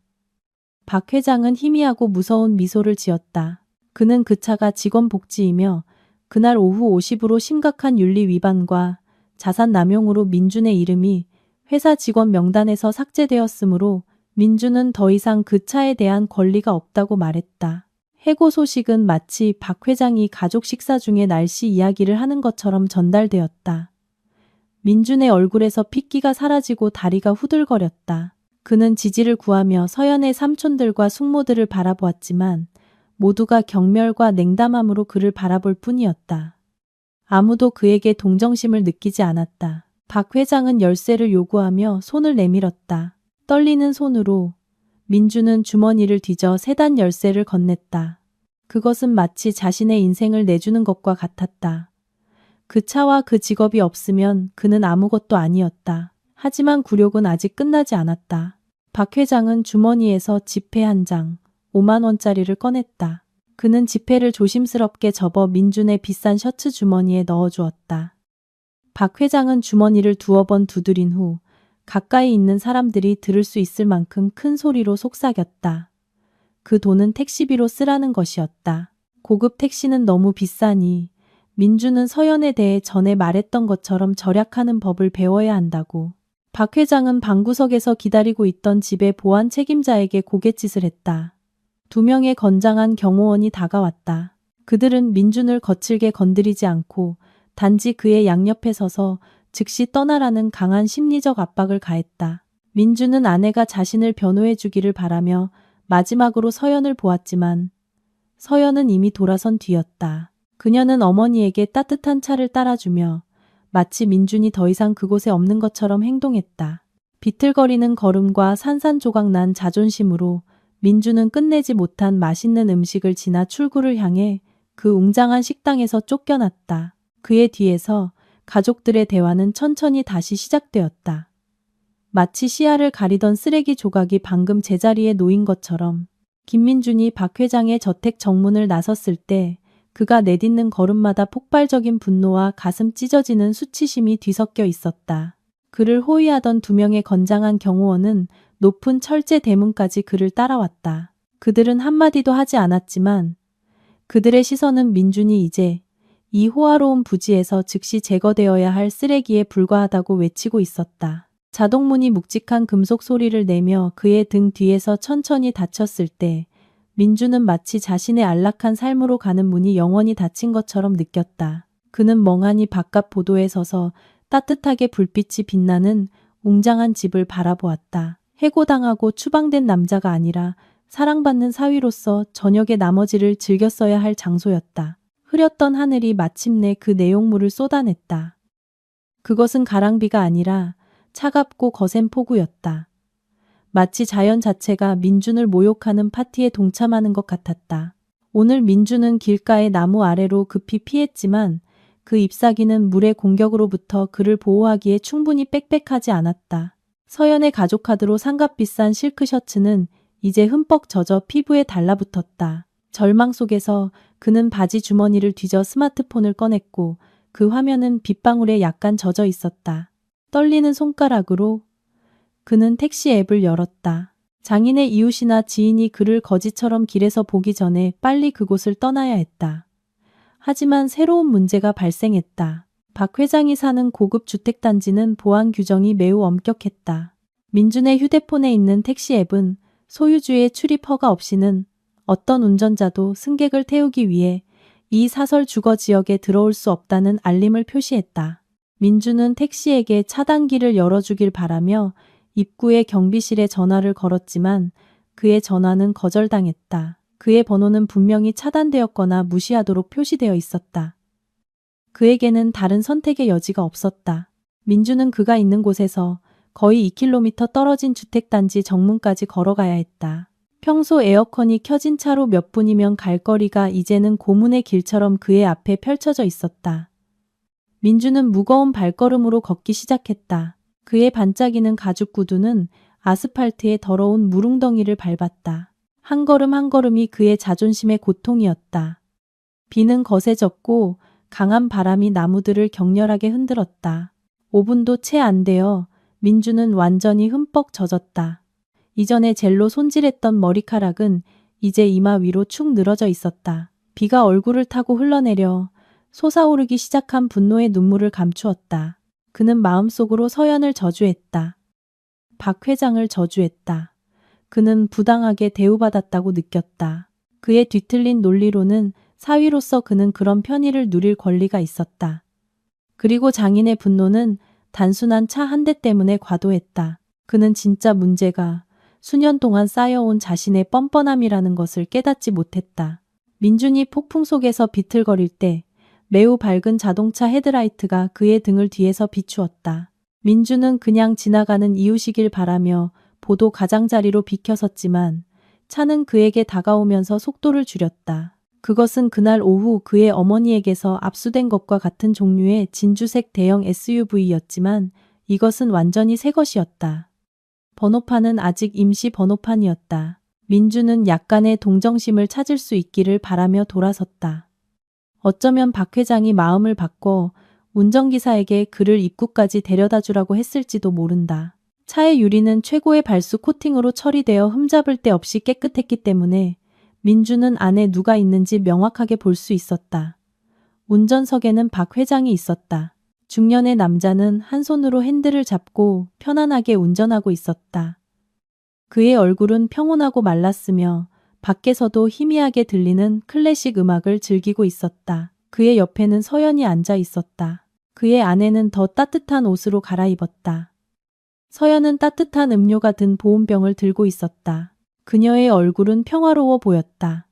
박 회장은 희미하고 무서운 미소를 지었다. 그는 그 차가 직원 복지이며 그날 오후 50으로 심각한 윤리 위반과 자산 남용으로 민준의 이름이 회사 직원 명단에서 삭제되었으므로 민준은 더 이상 그 차에 대한 권리가 없다고 말했다. 해고 소식은 마치 박 회장이 가족 식사 중에 날씨 이야기를 하는 것처럼 전달되었다. 민준의 얼굴에서 핏기가 사라지고 다리가 후들거렸다. 그는 지지를 구하며 서연의 삼촌들과 숙모들을 바라보았지만 모두가 경멸과 냉담함으로 그를 바라볼 뿐이었다. 아무도 그에게 동정심을 느끼지 않았다. 박 회장은 열쇠를 요구하며 손을 내밀었다. 떨리는 손으로 민준은 주머니를 뒤져 세단 열쇠를 건넸다. 그것은 마치 자신의 인생을 내주는 것과 같았다. 그 차와 그 직업이 없으면 그는 아무것도 아니었다. 하지만 굴욕은 아직 끝나지 않았다. 박 회장은 주머니에서 지폐 한 장, 5만 원짜리를 꺼냈다. 그는 지폐를 조심스럽게 접어 민준의 비싼 셔츠 주머니에 넣어주었다. 박 회장은 주머니를 2번 두드린 후 가까이 있는 사람들이 들을 수 있을 만큼 큰 소리로 속삭였다. 그 돈은 택시비로 쓰라는 것이었다. 고급 택시는 너무 비싸니 민준은 서연에 대해 전에 말했던 것처럼 절약하는 법을 배워야 한다고. 박 회장은 방구석에서 기다리고 있던 집의 보안 책임자에게 고갯짓을 했다. 2명의 건장한 경호원이 다가왔다. 그들은 민준을 거칠게 건드리지 않고 단지 그의 양옆에 서서 즉시 떠나라는 강한 심리적 압박을 가했다. 민준은 아내가 자신을 변호해 주기를 바라며 마지막으로 서연을 보았지만 서연은 이미 돌아선 뒤였다. 그녀는 어머니에게 따뜻한 차를 따라주며 마치 민준이 더 이상 그곳에 없는 것처럼 행동했다. 비틀거리는 걸음과 산산조각난 자존심으로 민준은 끝내지 못한 맛있는 음식을 지나 출구를 향해 그 웅장한 식당에서 쫓겨났다. 그의 뒤에서 가족들의 대화는 천천히 다시 시작되었다. 마치 시야를 가리던 쓰레기 조각이 방금 제자리에 놓인 것처럼 김민준이 박 회장의 저택 정문을 나섰을 때 그가 내딛는 걸음마다 폭발적인 분노와 가슴 찢어지는 수치심이 뒤섞여 있었다. 그를 호위하던 2명의 건장한 경호원은 높은 철제 대문까지 그를 따라왔다. 그들은 한마디도 하지 않았지만 그들의 시선은 민준이 이제 이 호화로운 부지에서 즉시 제거되어야 할 쓰레기에 불과하다고 외치고 있었다. 자동문이 묵직한 금속 소리를 내며 그의 등 뒤에서 천천히 닫혔을 때 민준은 마치 자신의 안락한 삶으로 가는 문이 영원히 닫힌 것처럼 느꼈다. 그는 멍하니 바깥 보도에 서서 따뜻하게 불빛이 빛나는 웅장한 집을 바라보았다. 해고당하고 추방된 남자가 아니라 사랑받는 사위로서 저녁의 나머지를 즐겼어야 할 장소였다. 흐렸던 하늘이 마침내 그 내용물을 쏟아냈다. 그것은 가랑비가 아니라 차갑고 거센 폭우였다. 마치 자연 자체가 민준을 모욕하는 파티에 동참하는 것 같았다. 오늘 민준은 길가의 나무 아래로 급히 피했지만 그 잎사귀는 물의 공격으로부터 그를 보호하기에 충분히 빽빽하지 않았다. 서연의 가족 카드로 상값 비싼 실크 셔츠는 이제 흠뻑 젖어 피부에 달라붙었다. 절망 속에서 그는 바지 주머니를 뒤져 스마트폰을 꺼냈고 그 화면은 빗방울에 약간 젖어 있었다. 떨리는 손가락으로 그는 택시 앱을 열었다. 장인의 이웃이나 지인이 그를 거지처럼 길에서 보기 전에 빨리 그곳을 떠나야 했다. 하지만 새로운 문제가 발생했다. 박 회장이 사는 고급 주택단지는 보안 규정이 매우 엄격했다. 민준의 휴대폰에 있는 택시 앱은 소유주의 출입 허가 없이는 어떤 운전자도 승객을 태우기 위해 이 사설 주거 지역에 들어올 수 없다는 알림을 표시했다. 민준은 택시에게 차단기를 열어주길 바라며 입구의 경비실에 전화를 걸었지만 그의 전화는 거절당했다. 그의 번호는 분명히 차단되었거나 무시하도록 표시되어 있었다. 그에게는 다른 선택의 여지가 없었다. 민준은 그가 있는 곳에서 거의 2km 떨어진 주택단지 정문까지 걸어가야 했다. 평소 에어컨이 켜진 차로 몇 분이면 갈 거리가 이제는 고문의 길처럼 그의 앞에 펼쳐져 있었다. 민준은 무거운 발걸음으로 걷기 시작했다. 그의 반짝이는 가죽 구두는 아스팔트의 더러운 물웅덩이를 밟았다. 한 걸음 한 걸음이 그의 자존심의 고통이었다. 비는 거세졌고 강한 바람이 나무들을 격렬하게 흔들었다. 5분도 채 안 되어 민준은 완전히 흠뻑 젖었다. 이전에 젤로 손질했던 머리카락은 이제 이마 위로 축 늘어져 있었다. 비가 얼굴을 타고 흘러내려 솟아오르기 시작한 분노의 눈물을 감추었다. 그는 마음속으로 서연을 저주했다. 박 회장을 저주했다. 그는 부당하게 대우받았다고 느꼈다. 그의 뒤틀린 논리로는 사위로서 그는 그런 편의를 누릴 권리가 있었다. 그리고 장인의 분노는 단순한 차 한 대 때문에 과도했다. 그는 진짜 문제가 수년 동안 쌓여온 자신의 뻔뻔함이라는 것을 깨닫지 못했다. 민준이 폭풍 속에서 비틀거릴 때 매우 밝은 자동차 헤드라이트가 그의 등을 뒤에서 비추었다. 민준은 그냥 지나가는 이웃이길 바라며 보도 가장자리로 비켜섰지만 차는 그에게 다가오면서 속도를 줄였다. 그것은 그날 오후 그의 어머니에게서 압수된 것과 같은 종류의 진주색 대형 SUV였지만 이것은 완전히 새 것이었다. 번호판은 아직 임시 번호판이었다. 민준은 약간의 동정심을 찾을 수 있기를 바라며 돌아섰다. 어쩌면 박 회장이 마음을 바꿔 운전기사에게 그를 입구까지 데려다 주라고 했을지도 모른다. 차의 유리는 최고의 발수 코팅으로 처리되어 흠잡을 데 없이 깨끗했기 때문에 민준은 안에 누가 있는지 명확하게 볼 수 있었다. 운전석에는 박 회장이 있었다. 중년의 남자는 한 손으로 핸들을 잡고 편안하게 운전하고 있었다. 그의 얼굴은 평온하고 말랐으며 밖에서도 희미하게 들리는 클래식 음악을 즐기고 있었다. 그의 옆에는 서연이 앉아 있었다. 그의 아내는 더 따뜻한 옷으로 갈아입었다. 서연은 따뜻한 음료가 든 보온병을 들고 있었다. 그녀의 얼굴은 평화로워 보였다.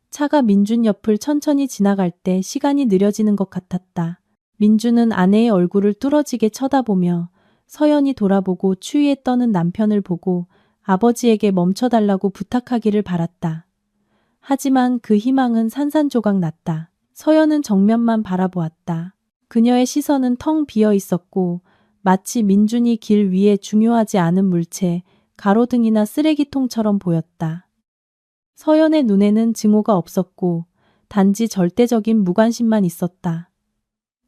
차가 민준 옆을 천천히 지나갈 때 시간이 느려지는 것 같았다. 민준은 아내의 얼굴을 뚫어지게 쳐다보며 서연이 돌아보고 추위에 떠는 남편을 보고 아버지에게 멈춰달라고 부탁하기를 바랐다. 하지만 그 희망은 산산조각 났다. 서연은 정면만 바라보았다. 그녀의 시선은 텅 비어 있었고 마치 민준이 길 위에 중요하지 않은 물체, 가로등이나 쓰레기통처럼 보였다. 서연의 눈에는 증오가 없었고 단지 절대적인 무관심만 있었다.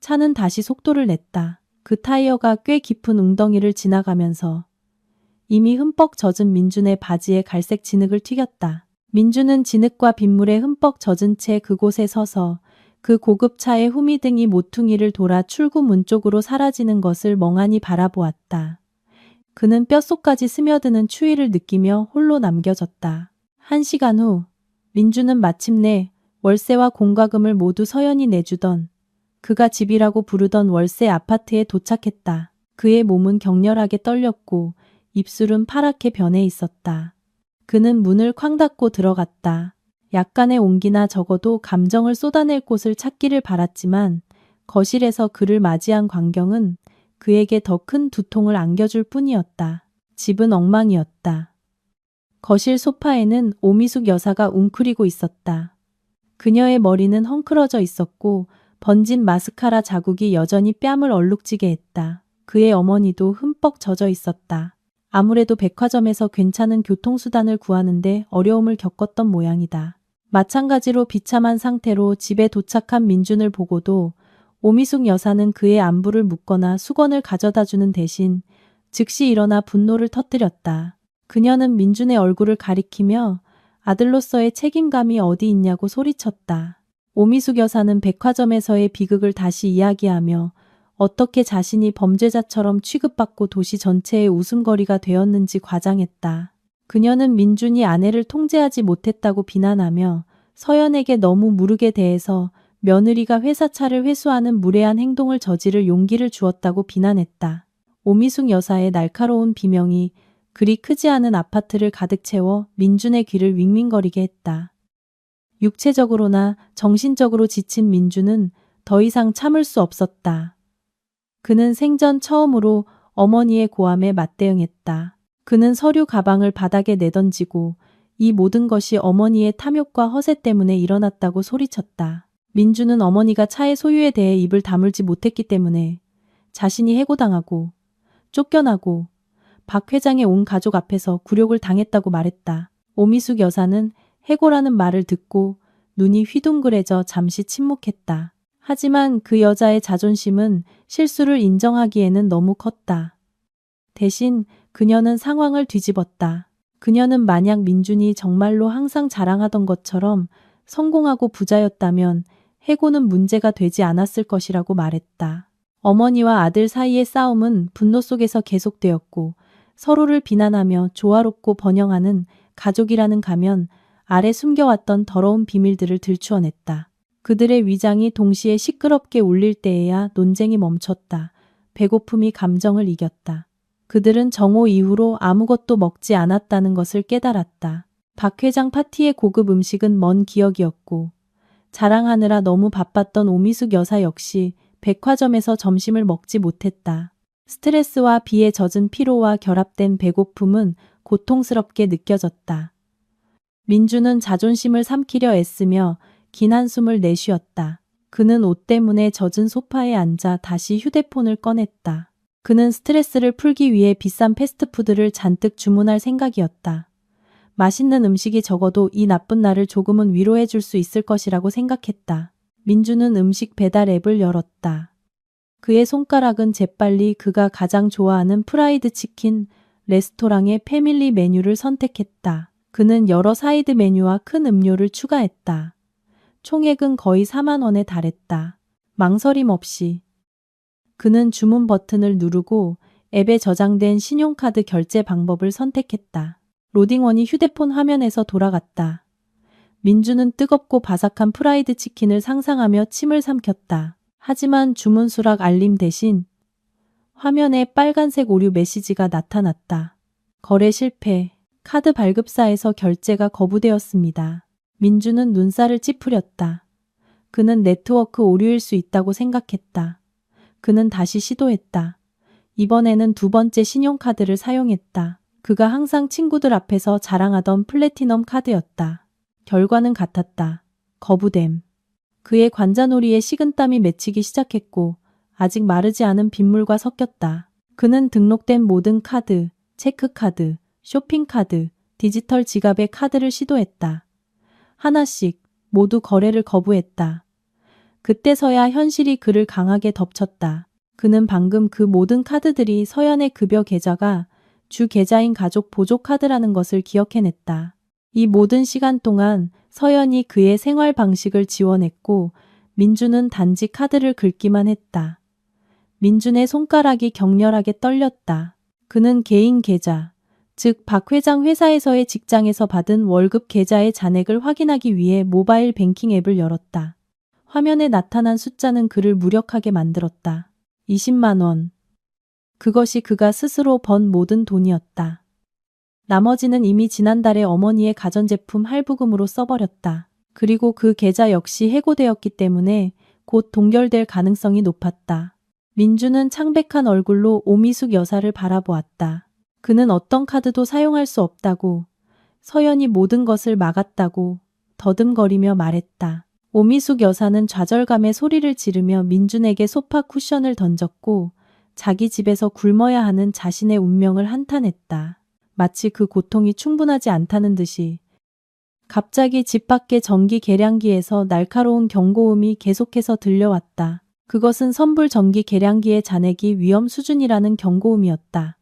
차는 다시 속도를 냈다. 그 타이어가 꽤 깊은 웅덩이를 지나가면서 이미 흠뻑 젖은 민준의 바지에 갈색 진흙을 튀겼다. 민준은 진흙과 빗물에 흠뻑 젖은 채 그곳에 서서 그 고급차의 후미등이 모퉁이를 돌아 출구문 쪽으로 사라지는 것을 멍하니 바라보았다. 그는 뼛속까지 스며드는 추위를 느끼며 홀로 남겨졌다. 1시간 후 민준은 마침내 월세와 공과금을 모두 서연이 내주던 그가 집이라고 부르던 월세 아파트에 도착했다. 그의 몸은 격렬하게 떨렸고 입술은 파랗게 변해 있었다. 그는 문을 쾅 닫고 들어갔다. 약간의 온기나 적어도 감정을 쏟아낼 곳을 찾기를 바랐지만 거실에서 그를 맞이한 광경은 그에게 더 큰 두통을 안겨줄 뿐이었다. 집은 엉망이었다. 거실 소파에는 오미숙 여사가 웅크리고 있었다. 그녀의 머리는 헝클어져 있었고 번진 마스카라 자국이 여전히 뺨을 얼룩지게 했다. 그의 어머니도 흠뻑 젖어 있었다. 아무래도 백화점에서 괜찮은 교통수단을 구하는데 어려움을 겪었던 모양이다. 마찬가지로 비참한 상태로 집에 도착한 민준을 보고도 오미숙 여사는 그의 안부를 묻거나 수건을 가져다주는 대신 즉시 일어나 분노를 터뜨렸다. 그녀는 민준의 얼굴을 가리키며 아들로서의 책임감이 어디 있냐고 소리쳤다. 오미숙 여사는 백화점에서의 비극을 다시 이야기하며 어떻게 자신이 범죄자처럼 취급받고 도시 전체의 웃음거리가 되었는지 과장했다. 그녀는 민준이 아내를 통제하지 못했다고 비난하며 서연에게 너무 무르게 대해서 며느리가 회사차를 회수하는 무례한 행동을 저지를 용기를 주었다고 비난했다. 오미숙 여사의 날카로운 비명이 그리 크지 않은 아파트를 가득 채워 민준의 귀를 윙윙거리게 했다. 육체적으로나 정신적으로 지친 민준은 더 이상 참을 수 없었다. 그는 생전 처음으로 어머니의 고함에 맞대응했다. 그는 서류 가방을 바닥에 내던지고 이 모든 것이 어머니의 탐욕과 허세 때문에 일어났다고 소리쳤다. 민준은 어머니가 차의 소유에 대해 입을 다물지 못했기 때문에 자신이 해고당하고 쫓겨나고 박 회장의 온 가족 앞에서 굴욕을 당했다고 말했다. 오미숙 여사는 해고라는 말을 듣고 눈이 휘둥그레져 잠시 침묵했다. 하지만 그 여자의 자존심은 실수를 인정하기에는 너무 컸다. 대신 그녀는 상황을 뒤집었다. 그녀는 만약 민준이 정말로 항상 자랑하던 것처럼 성공하고 부자였다면 해고는 문제가 되지 않았을 것이라고 말했다. 어머니와 아들 사이의 싸움은 분노 속에서 계속되었고 서로를 비난하며 조화롭고 번영하는 가족이라는 가면 아래 숨겨왔던 더러운 비밀들을 들추어냈다. 그들의 위장이 동시에 시끄럽게 울릴 때에야 논쟁이 멈췄다. 배고픔이 감정을 이겼다. 그들은 정오 이후로 아무것도 먹지 않았다는 것을 깨달았다. 박 회장 파티의 고급 음식은 먼 기억이었고 자랑하느라 너무 바빴던 오미숙 여사 역시 백화점에서 점심을 먹지 못했다. 스트레스와 비에 젖은 피로와 결합된 배고픔은 고통스럽게 느껴졌다. 민주는 자존심을 삼키려 애쓰며 긴 한숨을 내쉬었다. 그는 옷 때문에 젖은 소파에 앉아 다시 휴대폰을 꺼냈다. 그는 스트레스를 풀기 위해 비싼 패스트푸드를 잔뜩 주문할 생각이었다. 맛있는 음식이 적어도 이 나쁜 날을 조금은 위로해 줄 수 있을 것이라고 생각했다. 민주는 음식 배달 앱을 열었다. 그의 손가락은 재빨리 그가 가장 좋아하는 프라이드 치킨 레스토랑의 패밀리 메뉴를 선택했다. 그는 여러 사이드 메뉴와 큰 음료를 추가했다. 총액은 거의 4만 원에 달했다. 망설임 없이 그는 주문 버튼을 누르고 앱에 저장된 신용카드 결제 방법을 선택했다. 로딩원이 휴대폰 화면에서 돌아갔다. 민주는 뜨겁고 바삭한 프라이드 치킨을 상상하며 침을 삼켰다. 하지만 주문 수락 알림 대신 화면에 빨간색 오류 메시지가 나타났다. 거래 실패. 카드 발급사에서 결제가 거부되었습니다. 민주는 눈살을 찌푸렸다. 그는 네트워크 오류일 수 있다고 생각했다. 그는 다시 시도했다. 이번에는 두 번째 신용카드를 사용했다. 그가 항상 친구들 앞에서 자랑하던 플래티넘 카드였다. 결과는 같았다. 거부됨. 그의 관자놀이에 식은땀이 맺히기 시작했고 아직 마르지 않은 빗물과 섞였다. 그는 등록된 모든 카드, 체크카드, 쇼핑카드, 디지털 지갑의 카드를 시도했다. 하나씩 모두 거래를 거부했다. 그때서야 현실이 그를 강하게 덮쳤다. 그는 방금 그 모든 카드들이 서연의 급여 계좌가 주 계좌인 가족 보조카드라는 것을 기억해냈다. 이 모든 시간 동안 서연이 그의 생활 방식을 지원했고 민준은 단지 카드를 긁기만 했다. 민준의 손가락이 격렬하게 떨렸다. 그는 개인 계좌, 즉 박 회장 회사에서의 직장에서 받은 월급 계좌의 잔액을 확인하기 위해 모바일 뱅킹 앱을 열었다. 화면에 나타난 숫자는 그를 무력하게 만들었다. 20만 원. 그것이 그가 스스로 번 모든 돈이었다. 나머지는 이미 지난달에 어머니의 가전제품 할부금으로 써버렸다. 그리고 그 계좌 역시 해고되었기 때문에 곧 동결될 가능성이 높았다. 민주는 창백한 얼굴로 오미숙 여사를 바라보았다. 그는 어떤 카드도 사용할 수 없다고, 서연이 모든 것을 막았다고 더듬거리며 말했다. 오미숙 여사는 좌절감에 소리를 지르며 민준에게 소파 쿠션을 던졌고 자기 집에서 굶어야 하는 자신의 운명을 한탄했다. 마치 그 고통이 충분하지 않다는 듯이. 갑자기 집 밖의 전기 계량기에서 날카로운 경고음이 계속해서 들려왔다. 그것은 선불 전기 계량기의 잔해기 위험 수준이라는 경고음이었다.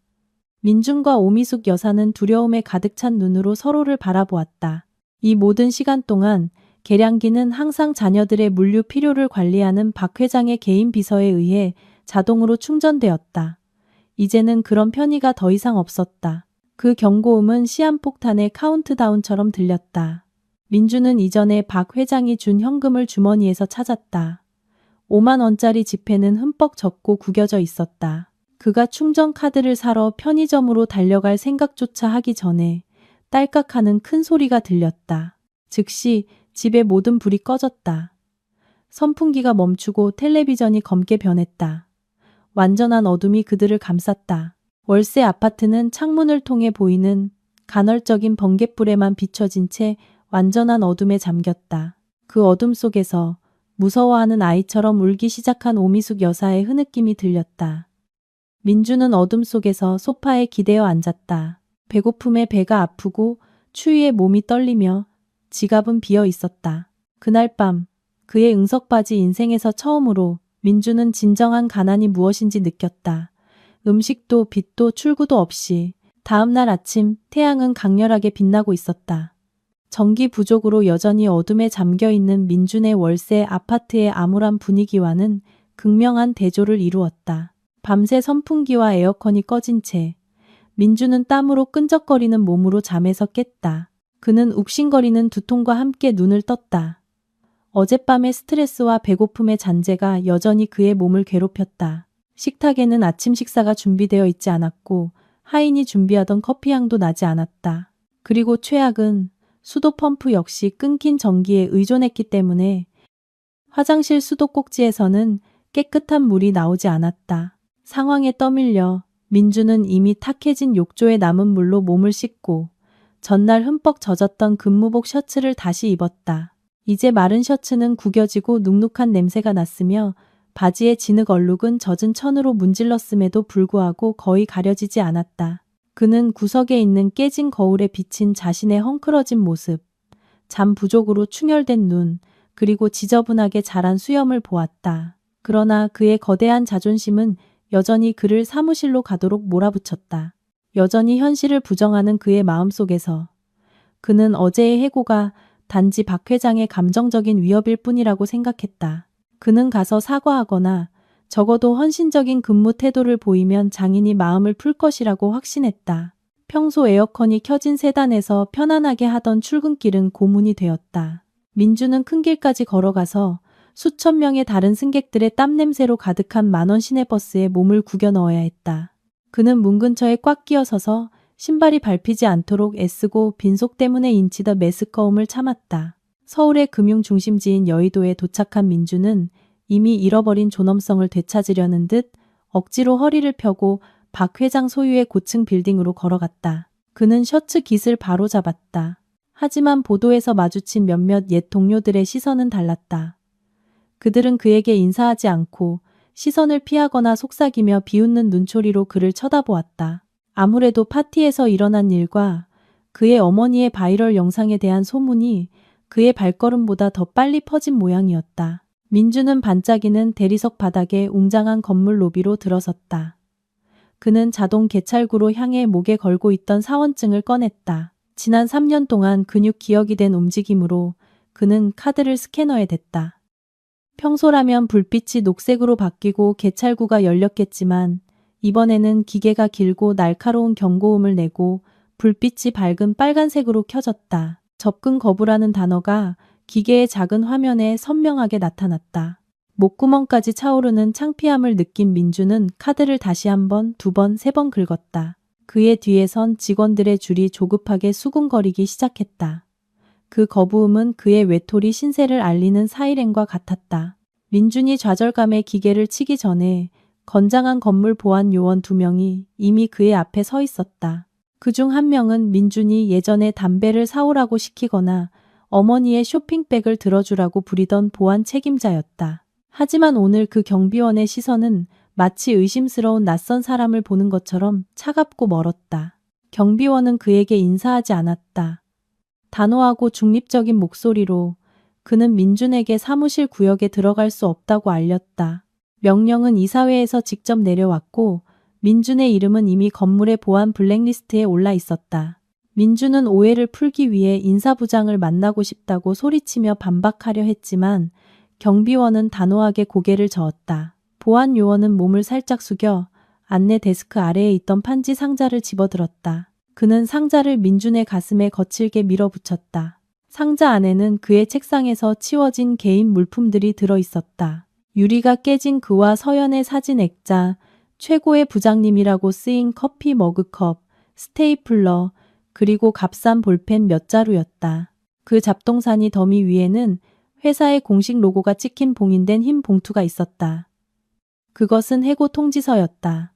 민준과 오미숙 여사는 두려움에 가득 찬 눈으로 서로를 바라보았다. 이 모든 시간 동안 계량기는 항상 자녀들의 물류 필요를 관리하는 박 회장의 개인 비서에 의해 자동으로 충전되었다. 이제는 그런 편의가 더 이상 없었다. 그 경고음은 시한폭탄의 카운트다운처럼 들렸다. 민주는 이전에 박 회장이 준 현금을 주머니에서 찾았다. 5만 원짜리 지폐는 흠뻑 젖고 구겨져 있었다. 그가 충전 카드를 사러 편의점으로 달려갈 생각조차 하기 전에 딸깍하는 큰 소리가 들렸다. 즉시 집의 모든 불이 꺼졌다. 선풍기가 멈추고 텔레비전이 검게 변했다. 완전한 어둠이 그들을 감쌌다. 월세 아파트는 창문을 통해 보이는 간헐적인 번갯불에만 비춰진 채 완전한 어둠에 잠겼다. 그 어둠 속에서 무서워하는 아이처럼 울기 시작한 오미숙 여사의 흐느낌이 들렸다. 민주는 어둠 속에서 소파에 기대어 앉았다. 배고픔에 배가 아프고 추위에 몸이 떨리며 지갑은 비어 있었다. 그날 밤 그의 응석바지 인생에서 처음으로 민주는 진정한 가난이 무엇인지 느꼈다. 음식도 빛도 출구도 없이 다음 날 아침 태양은 강렬하게 빛나고 있었다. 전기 부족으로 여전히 어둠에 잠겨있는 민준의 월세 아파트의 암울한 분위기와는 극명한 대조를 이루었다. 밤새 선풍기와 에어컨이 꺼진 채 민주는 땀으로 끈적거리는 몸으로 잠에서 깼다. 그는 욱신거리는 두통과 함께 눈을 떴다. 어젯밤의 스트레스와 배고픔의 잔재가 여전히 그의 몸을 괴롭혔다. 식탁에는 아침 식사가 준비되어 있지 않았고 하인이 준비하던 커피향도 나지 않았다. 그리고 최악은 수도 펌프 역시 끊긴 전기에 의존했기 때문에 화장실 수도꼭지에서는 깨끗한 물이 나오지 않았다. 상황에 떠밀려 민주는 이미 탁해진 욕조에 남은 물로 몸을 씻고 전날 흠뻑 젖었던 근무복 셔츠를 다시 입었다. 이제 마른 셔츠는 구겨지고 눅눅한 냄새가 났으며 바지의 진흙 얼룩은 젖은 천으로 문질렀음에도 불구하고 거의 가려지지 않았다. 그는 구석에 있는 깨진 거울에 비친 자신의 헝클어진 모습, 잠 부족으로 충혈된 눈, 그리고 지저분하게 자란 수염을 보았다. 그러나 그의 거대한 자존심은 여전히 그를 사무실로 가도록 몰아붙였다. 여전히 현실을 부정하는 그의 마음속에서 그는 어제의 해고가 단지 박 회장의 감정적인 위협일 뿐이라고 생각했다. 그는 가서 사과하거나 적어도 헌신적인 근무 태도를 보이면 장인이 마음을 풀 것이라고 확신했다. 평소 에어컨이 켜진 세단에서 편안하게 하던 출근길은 고문이 되었다. 민주는 큰 길까지 걸어가서 수천 명의 다른 승객들의 땀냄새로 가득한 만원 시내버스에 몸을 구겨 넣어야 했다. 그는 문 근처에 꽉 끼어 서서 신발이 밟히지 않도록 애쓰고 빈속 때문에 인치던 메스꺼움을 참았다. 서울의 금융 중심지인 여의도에 도착한 민주는 이미 잃어버린 존엄성을 되찾으려는 듯 억지로 허리를 펴고 박 회장 소유의 고층 빌딩으로 걸어갔다. 그는 셔츠 깃을 바로 잡았다. 하지만 보도에서 마주친 몇몇 옛 동료들의 시선은 달랐다. 그들은 그에게 인사하지 않고 시선을 피하거나 속삭이며 비웃는 눈초리로 그를 쳐다보았다. 아무래도 파티에서 일어난 일과 그의 어머니의 바이럴 영상에 대한 소문이 그의 발걸음보다 더 빨리 퍼진 모양이었다. 민주는 반짝이는 대리석 바닥에 웅장한 건물 로비로 들어섰다. 그는 자동 개찰구로 향해 목에 걸고 있던 사원증을 꺼냈다. 지난 3년 동안 근육 기억이 된 움직임으로 그는 카드를 스캐너에 댔다. 평소라면 불빛이 녹색으로 바뀌고 개찰구가 열렸겠지만 이번에는 기계가 길고 날카로운 경고음을 내고 불빛이 밝은 빨간색으로 켜졌다. 접근 거부라는 단어가 기계의 작은 화면에 선명하게 나타났다. 목구멍까지 차오르는 창피함을 느낀 민주는 카드를 다시 한 번, 두 번, 세 번 긁었다. 그의 뒤에 선 직원들의 줄이 조급하게 수군거리기 시작했다. 그 거부음은 그의 외톨이 신세를 알리는 사이렌과 같았다. 민준이 좌절감에 기계를 치기 전에 건장한 건물 보안 요원 2명이 이미 그의 앞에 서 있었다. 그중 한 명은 민준이 예전에 담배를 사오라고 시키거나 어머니의 쇼핑백을 들어주라고 부리던 보안 책임자였다. 하지만 오늘 그 경비원의 시선은 마치 의심스러운 낯선 사람을 보는 것처럼 차갑고 멀었다. 경비원은 그에게 인사하지 않았다. 단호하고 중립적인 목소리로 그는 민준에게 사무실 구역에 들어갈 수 없다고 알렸다. 명령은 이사회에서 직접 내려왔고 민준의 이름은 이미 건물의 보안 블랙리스트에 올라 있었다. 민준은 오해를 풀기 위해 인사부장을 만나고 싶다고 소리치며 반박하려 했지만 경비원은 단호하게 고개를 저었다. 보안 요원은 몸을 살짝 숙여 안내 데스크 아래에 있던 판지 상자를 집어들었다. 그는 상자를 민준의 가슴에 거칠게 밀어붙였다. 상자 안에는 그의 책상에서 치워진 개인 물품들이 들어있었다. 유리가 깨진 그와 서연의 사진 액자, 최고의 부장님이라고 쓰인 커피 머그컵, 스테이플러, 그리고 값싼 볼펜 몇 자루였다. 그 잡동사니 더미 위에는 회사의 공식 로고가 찍힌 봉인된 흰 봉투가 있었다. 그것은 해고 통지서였다.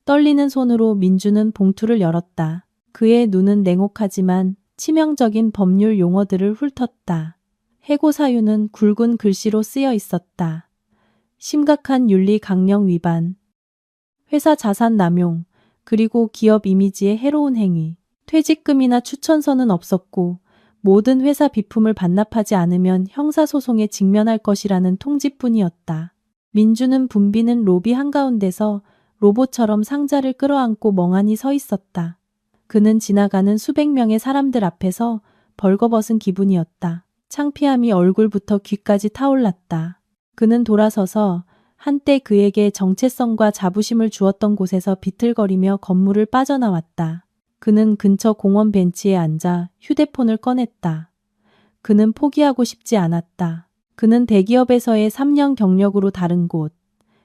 떨리는 손으로 민준은 봉투를 열었다. 그의 눈은 냉혹하지만 치명적인 법률 용어들을 훑었다. 해고 사유는 굵은 글씨로 쓰여 있었다. 심각한 윤리 강령 위반, 회사 자산 남용, 그리고 기업 이미지의 해로운 행위. 퇴직금이나 추천서는 없었고 모든 회사 비품을 반납하지 않으면 형사소송에 직면할 것이라는 통지뿐이었다. 민주는 붐비는 로비 한가운데서 로봇처럼 상자를 끌어안고 멍하니 서 있었다. 그는 지나가는 수백 명의 사람들 앞에서 벌거벗은 기분이었다. 창피함이 얼굴부터 귀까지 타올랐다. 그는 돌아서서 한때 그에게 정체성과 자부심을 주었던 곳에서 비틀거리며 건물을 빠져나왔다. 그는 근처 공원 벤치에 앉아 휴대폰을 꺼냈다. 그는 포기하고 싶지 않았다. 그는 대기업에서의 3년 경력으로 다른 곳,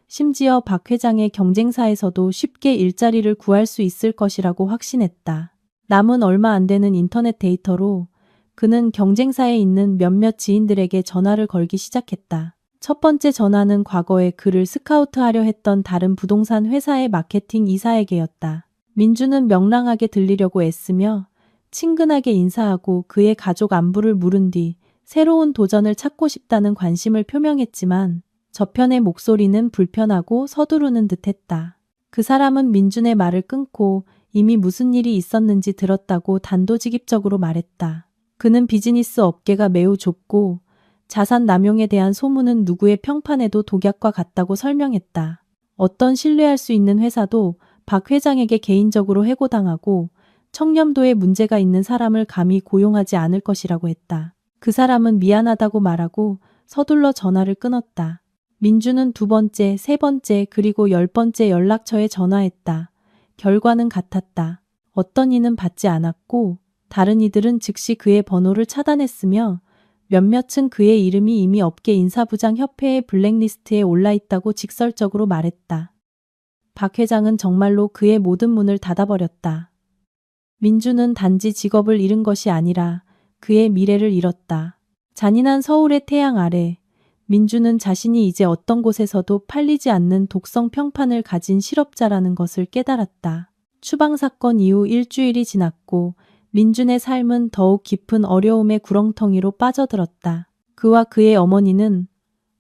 심지어 박 회장의 경쟁사에서도 쉽게 일자리를 구할 수 있을 것이라고 확신했다. 남은 얼마 안 되는 인터넷 데이터로 그는 경쟁사에 있는 몇몇 지인들에게 전화를 걸기 시작했다. 첫 번째 전화는 과거에 그를 스카우트하려 했던 다른 부동산 회사의 마케팅 이사에게였다. 민주는 명랑하게 들리려고 애쓰며 친근하게 인사하고 그의 가족 안부를 물은 뒤 새로운 도전을 찾고 싶다는 관심을 표명했지만 저편의 목소리는 불편하고 서두르는 듯했다. 그 사람은 민준의 말을 끊고 이미 무슨 일이 있었는지 들었다고 단도직입적으로 말했다. 그는 비즈니스 업계가 매우 좁고 자산 남용에 대한 소문은 누구의 평판에도 독약과 같다고 설명했다. 어떤 신뢰할 수 있는 회사도 박 회장에게 개인적으로 해고당하고 청렴도에 문제가 있는 사람을 감히 고용하지 않을 것이라고 했다. 그 사람은 미안하다고 말하고 서둘러 전화를 끊었다. 민주는 2번째, 3번째 그리고 10번째 연락처에 전화했다. 결과는 같았다. 어떤 이는 받지 않았고 다른 이들은 즉시 그의 번호를 차단했으며 몇몇은 그의 이름이 이미 업계 인사부장 협회의 블랙리스트에 올라있다고 직설적으로 말했다. 박 회장은 정말로 그의 모든 문을 닫아버렸다. 민주는 단지 직업을 잃은 것이 아니라 그의 미래를 잃었다. 잔인한 서울의 태양 아래 민주는 자신이 이제 어떤 곳에서도 팔리지 않는 독성 평판을 가진 실업자라는 것을 깨달았다. 추방 사건 이후 일주일이 지났고 민준의 삶은 더욱 깊은 어려움의 구렁텅이로 빠져들었다. 그와 그의 어머니는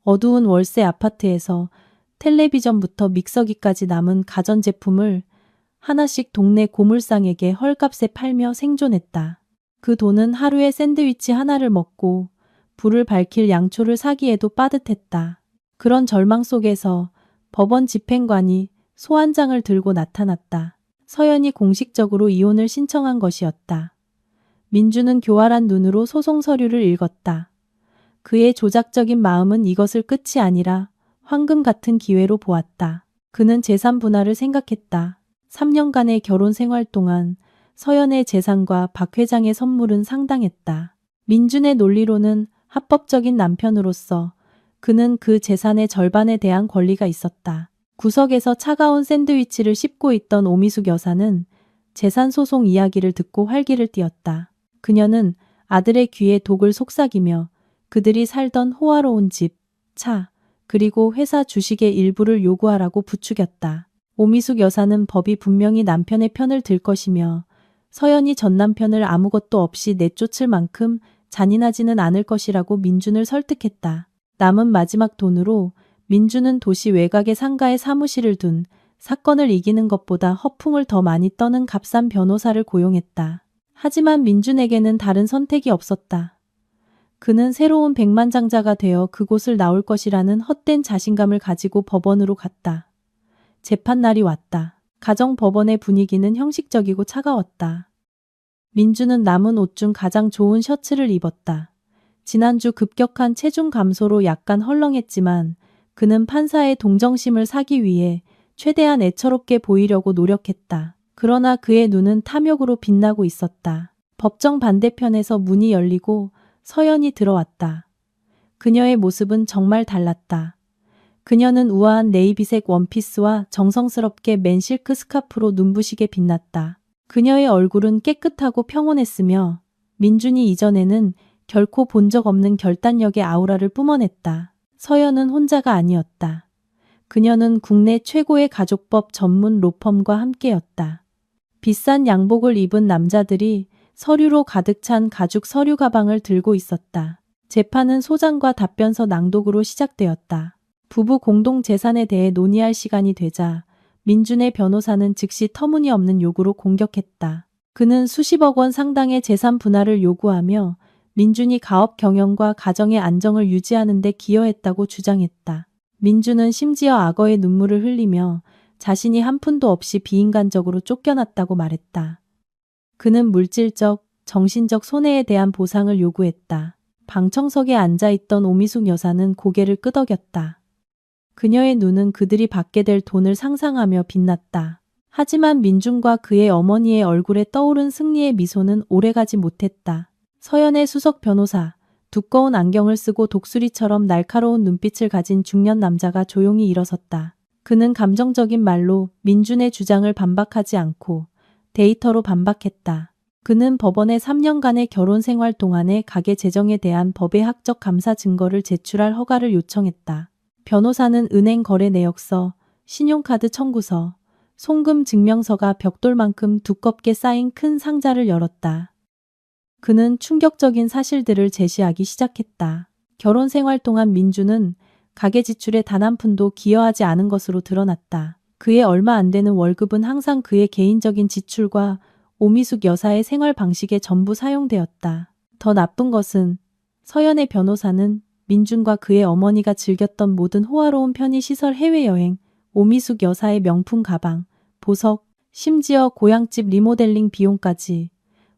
어두운 월세 아파트에서 텔레비전부터 믹서기까지 남은 가전제품을 하나씩 동네 고물상에게 헐값에 팔며 생존했다. 그 돈은 하루에 샌드위치 하나를 먹고 불을 밝힐 양초를 사기에도 빠듯했다. 그런 절망 속에서 법원 집행관이 소환장을 들고 나타났다. 서연이 공식적으로 이혼을 신청한 것이었다. 민주는 교활한 눈으로 소송 서류를 읽었다. 그의 조작적인 마음은 이것을 끝이 아니라 황금 같은 기회로 보았다. 그는 재산 분할을 생각했다. 3년간의 결혼 생활 동안 서연의 재산과 박 회장의 선물은 상당했다. 민준의 논리로는 합법적인 남편으로서 그는 그 재산의 절반에 대한 권리가 있었다. 구석에서 차가운 샌드위치를 씹고 있던 오미숙 여사는 재산 소송 이야기를 듣고 활기를 띠었다. 그녀는 아들의 귀에 독을 속삭이며 그들이 살던 호화로운 집, 차, 그리고 회사 주식의 일부를 요구하라고 부추겼다. 오미숙 여사는 법이 분명히 남편의 편을 들 것이며 서연이 전 남편을 아무것도 없이 내쫓을 만큼 잔인하지는 않을 것이라고 민준을 설득했다. 남은 마지막 돈으로 민준은 도시 외곽의 상가에 사무실을 둔 사건을 이기는 것보다 허풍을 더 많이 떠는 값싼 변호사를 고용했다. 하지만 민준에게는 다른 선택이 없었다. 그는 새로운 백만장자가 되어 그곳을 나올 것이라는 헛된 자신감을 가지고 법원으로 갔다. 재판날이 왔다. 가정법원의 분위기는 형식적이고 차가웠다. 민준은 남은 옷 중 가장 좋은 셔츠를 입었다. 지난주 급격한 체중 감소로 약간 헐렁했지만 그는 판사의 동정심을 사기 위해 최대한 애처롭게 보이려고 노력했다. 그러나 그의 눈은 탐욕으로 빛나고 있었다. 법정 반대편에서 문이 열리고 서연이 들어왔다. 그녀의 모습은 정말 달랐다. 그녀는 우아한 네이비색 원피스와 정성스럽게 맨 실크 스카프로 눈부시게 빛났다. 그녀의 얼굴은 깨끗하고 평온했으며 민준이 이전에는 결코 본 적 없는 결단력의 아우라를 뿜어냈다. 서연은 혼자가 아니었다. 그녀는 국내 최고의 가족법 전문 로펌과 함께였다. 비싼 양복을 입은 남자들이 서류로 가득 찬 가죽 서류 가방을 들고 있었다. 재판은 소장과 답변서 낭독으로 시작되었다. 부부 공동 재산에 대해 논의할 시간이 되자 민준의 변호사는 즉시 터무니없는 요구로 공격했다. 그는 수십억 원 상당의 재산 분할을 요구하며 민준이 가업 경영과 가정의 안정을 유지하는 데 기여했다고 주장했다. 민준은 심지어 악어의 눈물을 흘리며 자신이 한 푼도 없이 비인간적으로 쫓겨났다고 말했다. 그는 물질적, 정신적 손해에 대한 보상을 요구했다. 방청석에 앉아있던 오미숙 여사는 고개를 끄덕였다. 그녀의 눈은 그들이 받게 될 돈을 상상하며 빛났다. 하지만 민준과 그의 어머니의 얼굴에 떠오른 승리의 미소는 오래가지 못했다. 서연의 수석 변호사, 두꺼운 안경을 쓰고 독수리처럼 날카로운 눈빛을 가진 중년 남자가 조용히 일어섰다. 그는 감정적인 말로 민준의 주장을 반박하지 않고 데이터로 반박했다. 그는 법원에 3년간의 결혼 생활 동안의 가계 재정에 대한 법의 학적 감사 증거를 제출할 허가를 요청했다. 변호사는 은행 거래 내역서, 신용카드 청구서, 송금 증명서가 벽돌만큼 두껍게 쌓인 큰 상자를 열었다. 그는 충격적인 사실들을 제시하기 시작했다. 결혼 생활 동안 민주는 가계 지출에 단 한 푼도 기여하지 않은 것으로 드러났다. 그의 얼마 안 되는 월급은 항상 그의 개인적인 지출과 오미숙 여사의 생활 방식에 전부 사용되었다. 더 나쁜 것은 서연의 변호사는 민준과 그의 어머니가 즐겼던 모든 호화로운 편의시설 해외여행, 오미숙 여사의 명품 가방, 보석, 심지어 고향집 리모델링 비용까지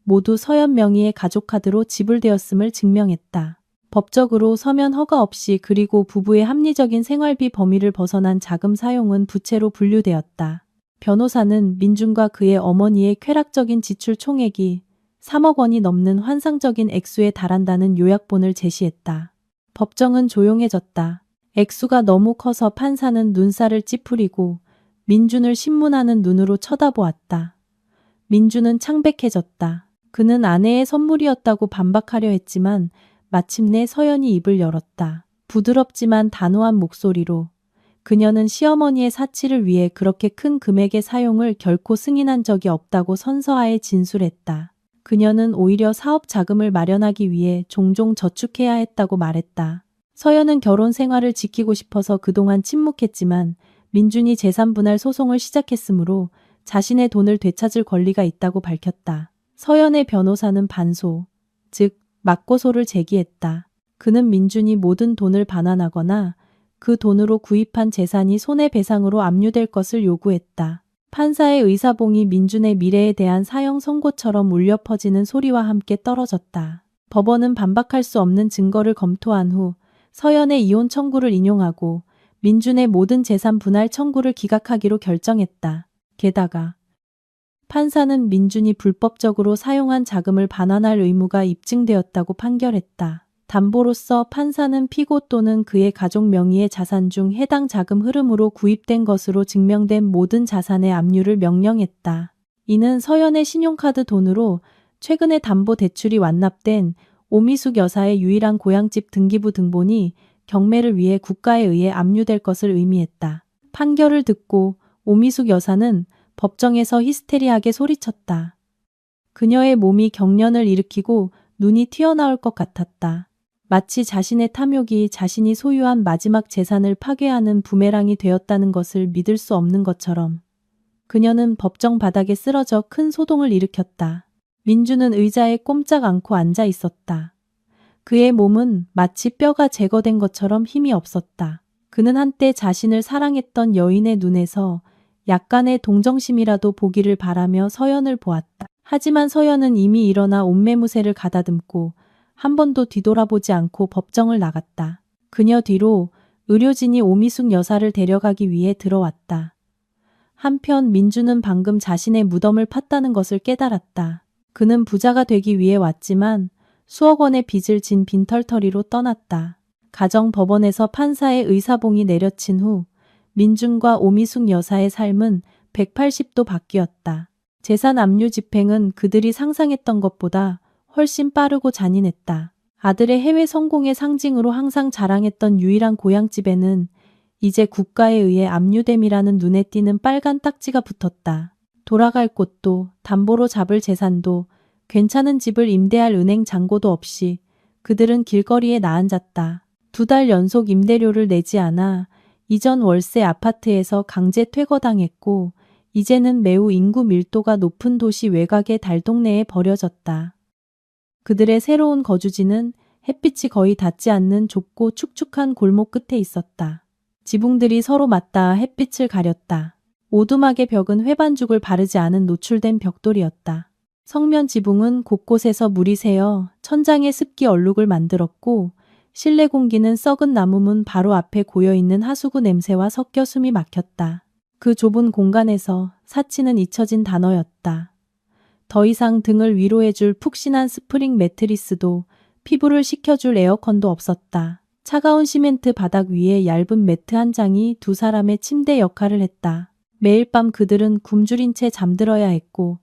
모두 서연 명의의 가족카드로 지불되었음을 증명했다. 법적으로 서면 허가 없이 그리고 부부의 합리적인 생활비 범위를 벗어난 자금 사용은 부채로 분류되었다. 변호사는 민준과 그의 어머니의 쾌락적인 지출 총액이 3억 원이 넘는 환상적인 액수에 달한다는 요약본을 제시했다. 법정은 조용해졌다. 액수가 너무 커서 판사는 눈살을 찌푸리고 민준을 신문하는 눈으로 쳐다보았다. 민준은 창백해졌다. 그는 아내의 선물이었다고 반박하려 했지만 마침내 서연이 입을 열었다. 부드럽지만 단호한 목소리로 그녀는 시어머니의 사치를 위해 그렇게 큰 금액의 사용을 결코 승인한 적이 없다고 선서하에 진술했다. 그녀는 오히려 사업 자금을 마련하기 위해 종종 저축해야 했다고 말했다. 서연은 결혼 생활을 지키고 싶어서 그동안 침묵했지만 민준이 재산 분할 소송을 시작했으므로 자신의 돈을 되찾을 권리가 있다고 밝혔다. 서연의 변호사는 반소, 즉 맞고소를 제기했다. 그는 민준이 모든 돈을 반환하거나 그 돈으로 구입한 재산이 손해배상으로 압류될 것을 요구했다. 판사의 의사봉이 민준의 미래에 대한 사형 선고처럼 울려 퍼지는 소리와 함께 떨어졌다. 법원은 반박할 수 없는 증거를 검토한 후 서연의 이혼 청구를 인용하고 민준의 모든 재산 분할 청구를 기각하기로 결정했다. 게다가 판사는 민준이 불법적으로 사용한 자금을 반환할 의무가 입증되었다고 판결했다. 담보로서 판사는 피고 또는 그의 가족 명의의 자산 중 해당 자금 흐름으로 구입된 것으로 증명된 모든 자산의 압류를 명령했다. 이는 서연의 신용카드 돈으로 최근에 담보 대출이 완납된 오미숙 여사의 유일한 고향집 등기부 등본이 경매를 위해 국가에 의해 압류될 것을 의미했다. 판결을 듣고 오미숙 여사는 법정에서 히스테리하게 소리쳤다. 그녀의 몸이 경련을 일으키고 눈이 튀어나올 것 같았다. 마치 자신의 탐욕이 자신이 소유한 마지막 재산을 파괴하는 부메랑이 되었다는 것을 믿을 수 없는 것처럼 그녀는 법정 바닥에 쓰러져 큰 소동을 일으켰다. 민주는 의자에 꼼짝 않고 앉아 있었다. 그의 몸은 마치 뼈가 제거된 것처럼 힘이 없었다. 그는 한때 자신을 사랑했던 여인의 눈에서 약간의 동정심이라도 보기를 바라며 서연을 보았다. 하지만 서연은 이미 일어나 옷매무새를 가다듬고 한 번도 뒤돌아보지 않고 법정을 나갔다. 그녀 뒤로 의료진이 오미숙 여사를 데려가기 위해 들어왔다. 한편 민주는 방금 자신의 무덤을 팠다는 것을 깨달았다. 그는 부자가 되기 위해 왔지만 수억 원의 빚을 진 빈털터리로 떠났다. 가정법원에서 판사의 의사봉이 내려친 후 민준과 오미숙 여사의 삶은 180도 바뀌었다. 재산 압류 집행은 그들이 상상했던 것보다 훨씬 빠르고 잔인했다. 아들의 해외 성공의 상징으로 항상 자랑했던 유일한 고향집에는 이제 국가에 의해 압류됨이라는 눈에 띄는 빨간 딱지가 붙었다. 돌아갈 곳도 담보로 잡을 재산도 괜찮은 집을 임대할 은행 잔고도 없이 그들은 길거리에 나앉았다. 2달 연속 임대료를 내지 않아 이전 월세 아파트에서 강제 퇴거당했고 이제는 매우 인구 밀도가 높은 도시 외곽의 달동네에 버려졌다. 그들의 새로운 거주지는 햇빛이 거의 닿지 않는 좁고 축축한 골목 끝에 있었다. 지붕들이 서로 맞닿아 햇빛을 가렸다. 오두막의 벽은 회반죽을 바르지 않은 노출된 벽돌이었다. 성면 지붕은 곳곳에서 물이 새어 천장에 습기 얼룩을 만들었고 실내 공기는 썩은 나무문 바로 앞에 고여있는 하수구 냄새와 섞여 숨이 막혔다. 그 좁은 공간에서 사치는 잊혀진 단어였다. 더 이상 등을 위로해줄 푹신한 스프링 매트리스도 피부를 식혀줄 에어컨도 없었다. 차가운 시멘트 바닥 위에 얇은 매트 한 장이 두 사람의 침대 역할을 했다. 매일 밤 그들은 굶주린 채 잠들어야 했고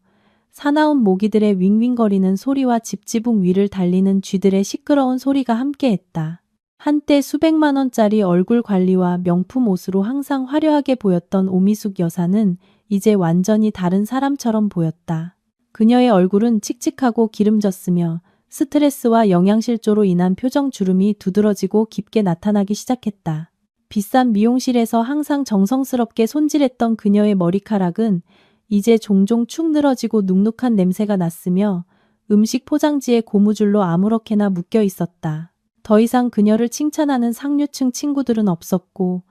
사나운 모기들의 윙윙거리는 소리와 집지붕 위를 달리는 쥐들의 시끄러운 소리가 함께했다. 한때 수백만 원짜리 얼굴 관리와 명품 옷으로 항상 화려하게 보였던 오미숙 여사는 이제 완전히 다른 사람처럼 보였다. 그녀의 얼굴은 칙칙하고 기름졌으며 스트레스와 영양실조로 인한 표정 주름이 두드러지고 깊게 나타나기 시작했다. 비싼 미용실에서 항상 정성스럽게 손질했던 그녀의 머리카락은 이제 종종 축 늘어지고 눅눅한 냄새가 났으며 음식 포장지에 고무줄로 아무렇게나 묶여 있었다. 더 이상 그녀를 칭찬하는 상류층 친구들은 없었고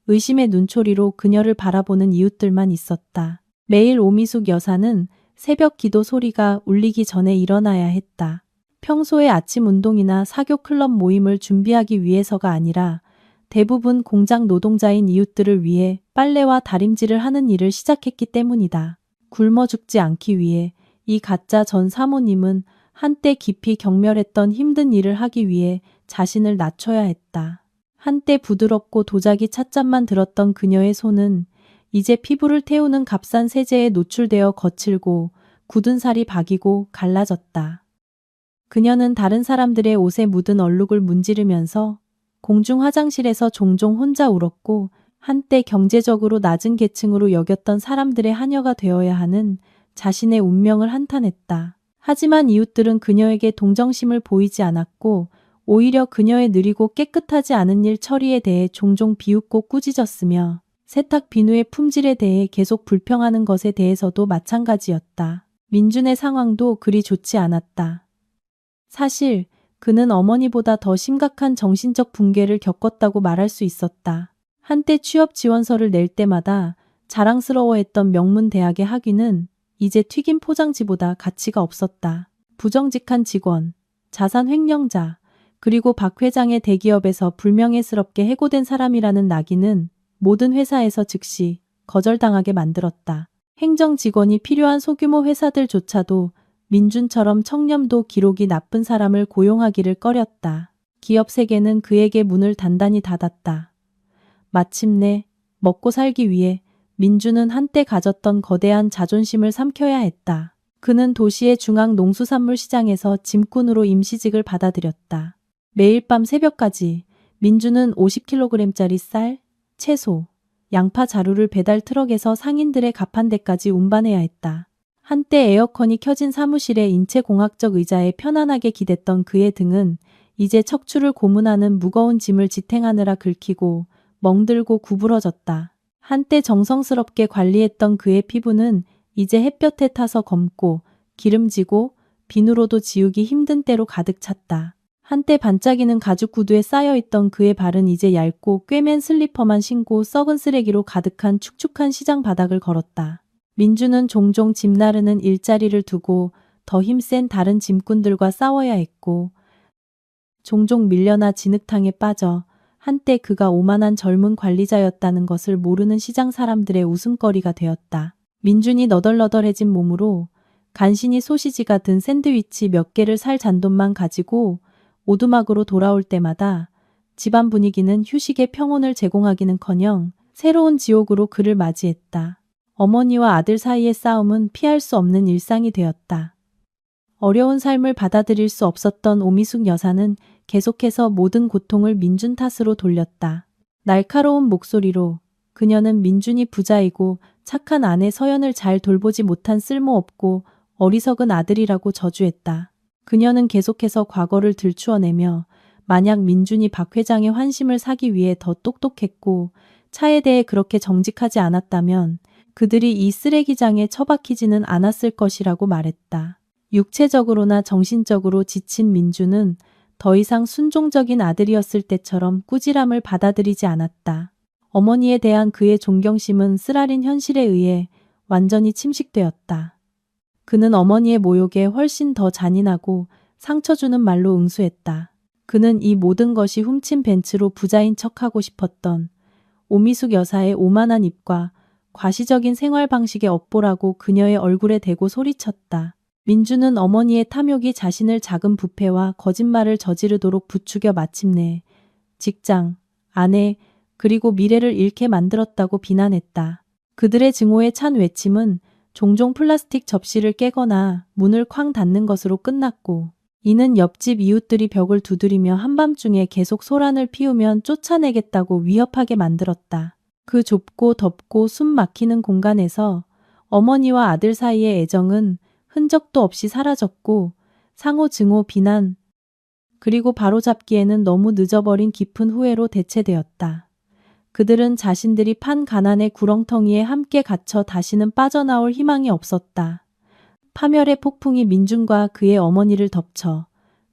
의심의 눈초리로 그녀를 바라보는 이웃들만 있었다. 매일 오미숙 여사는 새벽 기도 소리가 울리기 전에 일어나야 했다. 평소에 아침 운동이나 사교 클럽 모임을 준비하기 위해서가 아니라 대부분 공장 노동자인 이웃들을 위해 빨래와 다림질을 하는 일을 시작했기 때문이다. 굶어 죽지 않기 위해 이 가짜 전 사모님은 한때 깊이 경멸했던 힘든 일을 하기 위해 자신을 낮춰야 했다. 한때 부드럽고 도자기 찻잔만 들었던 그녀의 손은 이제 피부를 태우는 값싼 세제에 노출되어 거칠고 굳은 살이 박이고 갈라졌다. 그녀는 다른 사람들의 옷에 묻은 얼룩을 문지르면서 공중 화장실에서 종종 혼자 울었고 한때 경제적으로 낮은 계층으로 여겼던 사람들의 하녀가 되어야 하는 자신의 운명을 한탄했다. 하지만 이웃들은 그녀에게 동정심을 보이지 않았고 오히려 그녀의 느리고 깨끗하지 않은 일 처리에 대해 종종 비웃고 꾸짖었으며 세탁 비누의 품질에 대해 계속 불평하는 것에 대해서도 마찬가지였다. 민준의 상황도 그리 좋지 않았다. 사실 그는 어머니보다 더 심각한 정신적 붕괴를 겪었다고 말할 수 있었다. 한때 취업 지원서를 낼 때마다 자랑스러워했던 명문 대학의 학위는 이제 튀김 포장지보다 가치가 없었다. 부정직한 직원, 자산 횡령자, 그리고 박 회장의 대기업에서 불명예스럽게 해고된 사람이라는 낙인은 모든 회사에서 즉시 거절당하게 만들었다. 행정 직원이 필요한 소규모 회사들조차도 민준처럼 청렴도 기록이 나쁜 사람을 고용하기를 꺼렸다. 기업 세계는 그에게 문을 단단히 닫았다. 마침내 먹고 살기 위해 민준은 한때 가졌던 거대한 자존심을 삼켜야 했다. 그는 도시의 중앙 농수산물 시장에서 짐꾼으로 임시직을 받아들였다. 매일 밤 새벽까지 민주는 50kg짜리 쌀, 채소, 양파 자루를 배달 트럭에서 상인들의 가판대까지 운반해야 했다. 한때 에어컨이 켜진 사무실의 인체공학적 의자에 편안하게 기댔던 그의 등은 이제 척추를 고문하는 무거운 짐을 지탱하느라 긁히고 멍들고 구부러졌다. 한때 정성스럽게 관리했던 그의 피부는 이제 햇볕에 타서 검고 기름지고 비누로도 지우기 힘든 때로 가득 찼다. 한때 반짝이는 가죽 구두에 쌓여있던 그의 발은 이제 얇고 꿰맨 슬리퍼만 신고 썩은 쓰레기로 가득한 축축한 시장 바닥을 걸었다. 민주는 종종 짐 나르는 일자리를 두고 더 힘센 다른 짐꾼들과 싸워야 했고 종종 밀려나 진흙탕에 빠져 한때 그가 오만한 젊은 관리자였다는 것을 모르는 시장 사람들의 웃음거리가 되었다. 민준이 너덜너덜해진 몸으로 간신히 소시지가 든 샌드위치 몇 개를 살 잔돈만 가지고 오두막으로 돌아올 때마다 집안 분위기는 휴식의 평온을 제공하기는커녕 새로운 지옥으로 그를 맞이했다. 어머니와 아들 사이의 싸움은 피할 수 없는 일상이 되었다. 어려운 삶을 받아들일 수 없었던 오미숙 여사는 계속해서 모든 고통을 민준 탓으로 돌렸다. 날카로운 목소리로 그녀는 민준이 부자이고 착한 아내 서연을 잘 돌보지 못한 쓸모없고 어리석은 아들이라고 저주했다. 그녀는 계속해서 과거를 들추어내며 만약 민준이 박 회장의 환심을 사기 위해 더 똑똑했고 차에 대해 그렇게 정직하지 않았다면 그들이 이 쓰레기장에 처박히지는 않았을 것이라고 말했다. 육체적으로나 정신적으로 지친 민준은 더 이상 순종적인 아들이었을 때처럼 꾸지람을 받아들이지 않았다. 어머니에 대한 그의 존경심은 쓰라린 현실에 의해 완전히 침식되었다. 그는 어머니의 모욕에 훨씬 더 잔인하고 상처 주는 말로 응수했다. 그는 이 모든 것이 훔친 벤츠로 부자인 척하고 싶었던 오미숙 여사의 오만한 입과 과시적인 생활 방식의 업보라고 그녀의 얼굴에 대고 소리쳤다. 민주는 어머니의 탐욕이 자신을 작은 부패와 거짓말을 저지르도록 부추겨 마침내 직장, 아내, 그리고 미래를 잃게 만들었다고 비난했다. 그들의 증오에 찬 외침은 종종 플라스틱 접시를 깨거나 문을 쾅 닫는 것으로 끝났고 이는 옆집 이웃들이 벽을 두드리며 한밤중에 계속 소란을 피우면 쫓아내겠다고 위협하게 만들었다. 그 좁고 덥고 숨 막히는 공간에서 어머니와 아들 사이의 애정은 흔적도 없이 사라졌고 상호 증오 비난 그리고 바로잡기에는 너무 늦어버린 깊은 후회로 대체되었다. 그들은 자신들이 판 가난의 구렁텅이에 함께 갇혀 다시는 빠져나올 희망이 없었다. 파멸의 폭풍이 민준과 그의 어머니를 덮쳐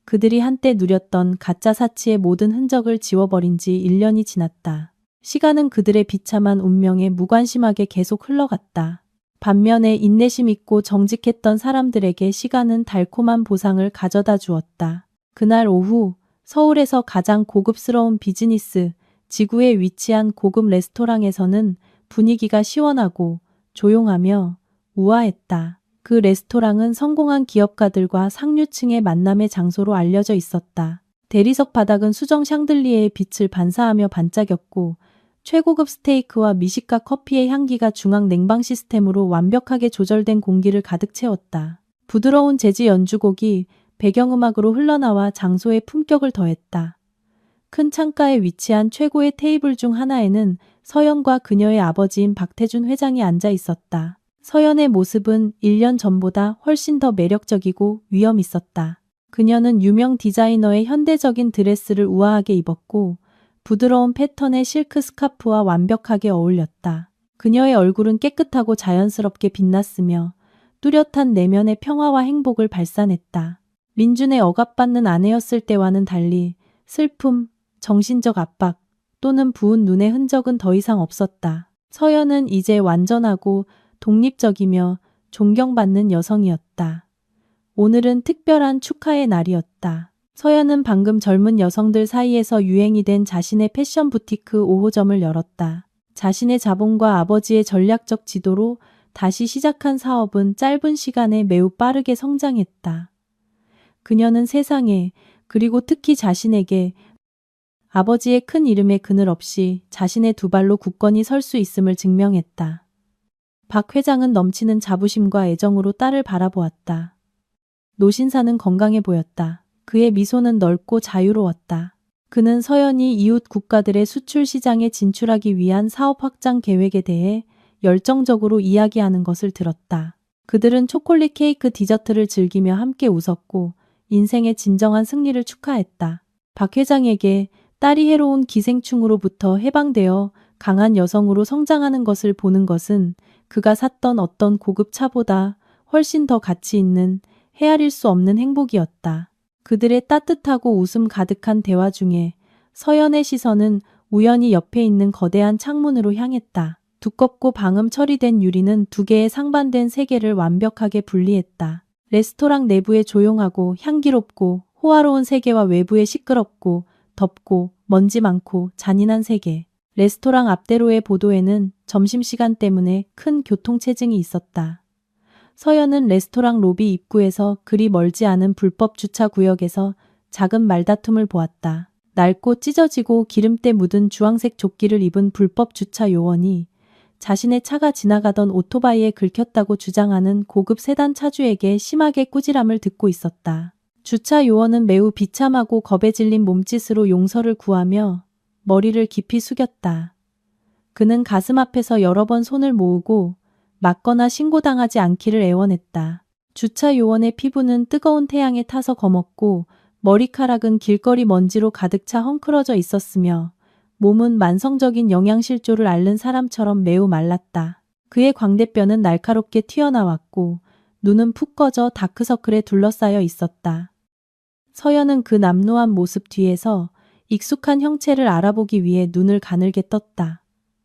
그들이 한때 누렸던 가짜 사치의 모든 흔적을 지워버린 지 1년이 지났다. 시간은 그들의 비참한 운명에 무관심하게 계속 흘러갔다. 반면에 인내심 있고 정직했던 사람들에게 시간은 달콤한 보상을 가져다 주었다. 그날 오후 서울에서 가장 고급스러운 비즈니스 지구에 위치한 고급 레스토랑에서는 분위기가 시원하고 조용하며 우아했다. 그 레스토랑은 성공한 기업가들과 상류층의 만남의 장소로 알려져 있었다. 대리석 바닥은 수정 샹들리에의 빛을 반사하며 반짝였고 최고급 스테이크와 미식가 커피의 향기가 중앙 냉방 시스템으로 완벽하게 조절된 공기를 가득 채웠다. 부드러운 재즈 연주곡이 배경음악으로 흘러나와 장소의 품격을 더했다. 큰 창가에 위치한 최고의 테이블 중 하나에는 서연과 그녀의 아버지인 박태준 회장이 앉아 있었다. 서연의 모습은 1년 전보다 훨씬 더 매력적이고 위험 있었다. 그녀는 유명 디자이너의 현대적인 드레스를 우아하게 입었고 부드러운 패턴의 실크 스카프와 완벽하게 어울렸다. 그녀의 얼굴은 깨끗하고 자연스럽게 빛났으며 뚜렷한 내면의 평화와 행복을 발산했다. 민준의 억압받는 아내였을 때와는 달리 슬픔, 정신적 압박 또는 부은 눈의 흔적은 더 이상 없었다. 서연은 이제 완전하고 독립적이며 존경받는 여성이었다. 오늘은 특별한 축하의 날이었다. 서연은 방금 젊은 여성들 사이에서 유행이 된 자신의 패션 부티크 5호점을 열었다. 자신의 자본과 아버지의 전략적 지도로 다시 시작한 사업은 짧은 시간에 매우 빠르게 성장했다. 그녀는 세상에, 그리고 특히 자신에게 아버지의 큰 이름에 그늘 없이 자신의 두 발로 굳건히 설 수 있음을 증명했다. 박 회장은 넘치는 자부심과 애정으로 딸을 바라보았다. 노신사는 건강해 보였다. 그의 미소는 넓고 자유로웠다. 그는 서연이 이웃 국가들의 수출 시장에 진출하기 위한 사업 확장 계획에 대해 열정적으로 이야기하는 것을 들었다. 그들은 초콜릿 케이크 디저트를 즐기며 함께 웃었고 인생의 진정한 승리를 축하했다. 박 회장에게 딸이 해로운 기생충으로부터 해방되어 강한 여성으로 성장하는 것을 보는 것은 그가 샀던 어떤 고급 차보다 훨씬 더 가치 있는 헤아릴 수 없는 행복이었다. 그들의 따뜻하고 웃음 가득한 대화 중에 서연의 시선은 우연히 옆에 있는 거대한 창문으로 향했다. 두껍고 방음 처리된 유리는 두 개의 상반된 세계를 완벽하게 분리했다. 레스토랑 내부의 조용하고 향기롭고 호화로운 세계와 외부의 시끄럽고 덥고 먼지 많고 잔인한 세계. 레스토랑 앞대로의 보도에는 점심시간 때문에 큰 교통체증이 있었다. 서연은 레스토랑 로비 입구에서 그리 멀지 않은 불법 주차 구역에서 작은 말다툼을 보았다. 낡고 찢어지고 기름때 묻은 주황색 조끼를 입은 불법 주차 요원이 자신의 차가 지나가던 오토바이에 긁혔다고 주장하는 고급 세단 차주에게 심하게 꾸지람을 듣고 있었다. 주차 요원은 매우 비참하고 겁에 질린 몸짓으로 용서를 구하며 머리를 깊이 숙였다. 그는 가슴 앞에서 여러 번 손을 모으고 맞거나 신고당하지 않기를 애원했다. 주차 요원의 피부는 뜨거운 태양에 타서 검었고 머리카락은 길거리 먼지로 가득 차 헝클어져 있었으며 몸은 만성적인 영양실조를 앓는 사람처럼 매우 말랐다. 그의 광대뼈는 날카롭게 튀어나왔고 눈은 푹 꺼져 다크서클에 둘러싸여 있었다. 서연은 그 남루한 모습 뒤에서 익숙한 형체를 알아보기 위해 눈을 가늘게 떴다.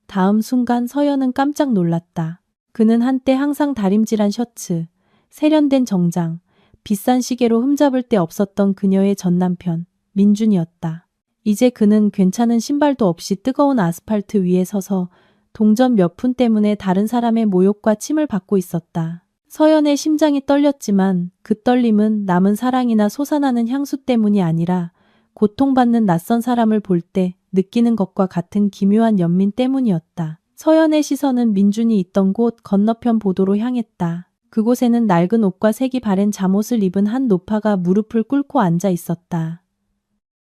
다음 순간 서연은 깜짝 놀랐다. 그는 한때 항상 다림질한 셔츠, 세련된 정장, 비싼 시계로 흠잡을 데 없었던 그녀의 전남편, 민준이었다. 이제 그는 괜찮은 신발도 없이 뜨거운 아스팔트 위에 서서 동전 몇 푼 때문에 다른 사람의 모욕과 침을 받고 있었다. 서연의 심장이 떨렸지만 그 떨림은 남은 사랑이나 솟아나는 향수 때문이 아니라 고통받는 낯선 사람을 볼 때 느끼는 것과 같은 기묘한 연민 때문이었다. 서연의 시선은 민준이 있던 곳 건너편 보도로 향했다. 그곳에는 낡은 옷과 색이 바랜 잠옷을 입은 한 노파가 무릎을 꿇고 앉아 있었다.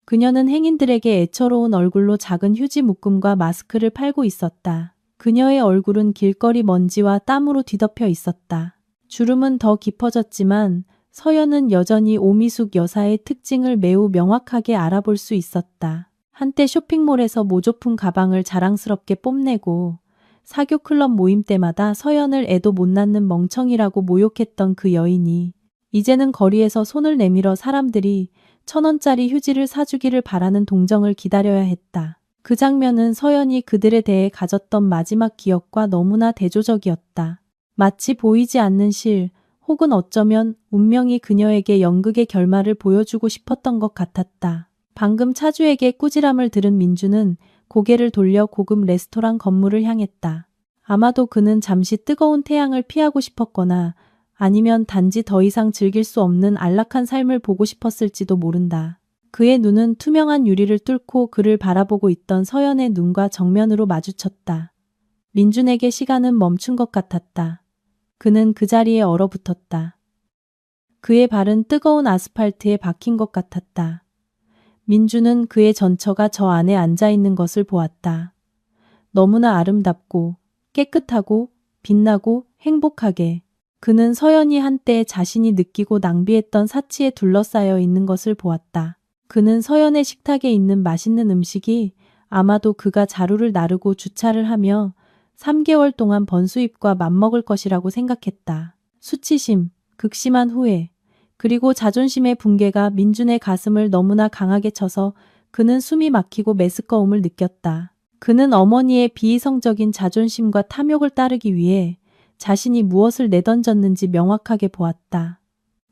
그녀는 행인들에게 애처로운 얼굴로 작은 휴지 묶음과 마스크를 팔고 있었다. 그녀의 얼굴은 길거리 먼지와 땀으로 뒤덮여 있었다. 주름은 더 깊어졌지만 서연은 여전히 오미숙 여사의 특징을 매우 명확하게 알아볼 수 있었다. 한때 쇼핑몰에서 모조품 가방을 자랑스럽게 뽐내고 사교 클럽 모임 때마다 서연을 애도 못 낳는 멍청이라고 모욕했던 그 여인이 이제는 거리에서 손을 내밀어 사람들이 1,000원짜리 휴지를 사주기를 바라는 동정을 기다려야 했다. 그 장면은 서연이 그들에 대해 가졌던 마지막 기억과 너무나 대조적이었다. 마치 보이지 않는 실 혹은 어쩌면 운명이 그녀에게 연극의 결말을 보여주고 싶었던 것 같았다. 방금 차주에게 꾸지람을 들은 민주는 고개를 돌려 고급 레스토랑 건물을 향했다. 아마도 그는 잠시 뜨거운 태양을 피하고 싶었거나 아니면 단지 더 이상 즐길 수 없는 안락한 삶을 보고 싶었을지도 모른다. 그의 눈은 투명한 유리를 뚫고 그를 바라보고 있던 서연의 눈과 정면으로 마주쳤다. 민준에게 시간은 멈춘 것 같았다. 그는 그 자리에 얼어붙었다. 그의 발은 뜨거운 아스팔트에 박힌 것 같았다. 민주는 그의 전처가 저 안에 앉아있는 것을 보았다. 너무나 아름답고 깨끗하고 빛나고 행복하게. 그는 서연이 한때 자신이 느끼고 낭비했던 사치에 둘러싸여 있는 것을 보았다. 그는 서연의 식탁에 있는 맛있는 음식이 아마도 그가 자루를 나르고 주차를 하며 3개월 동안 번 수입과 맞먹을 것이라고 생각했다. 수치심, 극심한 후회, 그리고 자존심의 붕괴가 민준의 가슴을 너무나 강하게 쳐서 그는 숨이 막히고 메스꺼움을 느꼈다. 그는 어머니의 비이성적인 자존심과 탐욕을 따르기 위해 자신이 무엇을 내던졌는지 명확하게 보았다.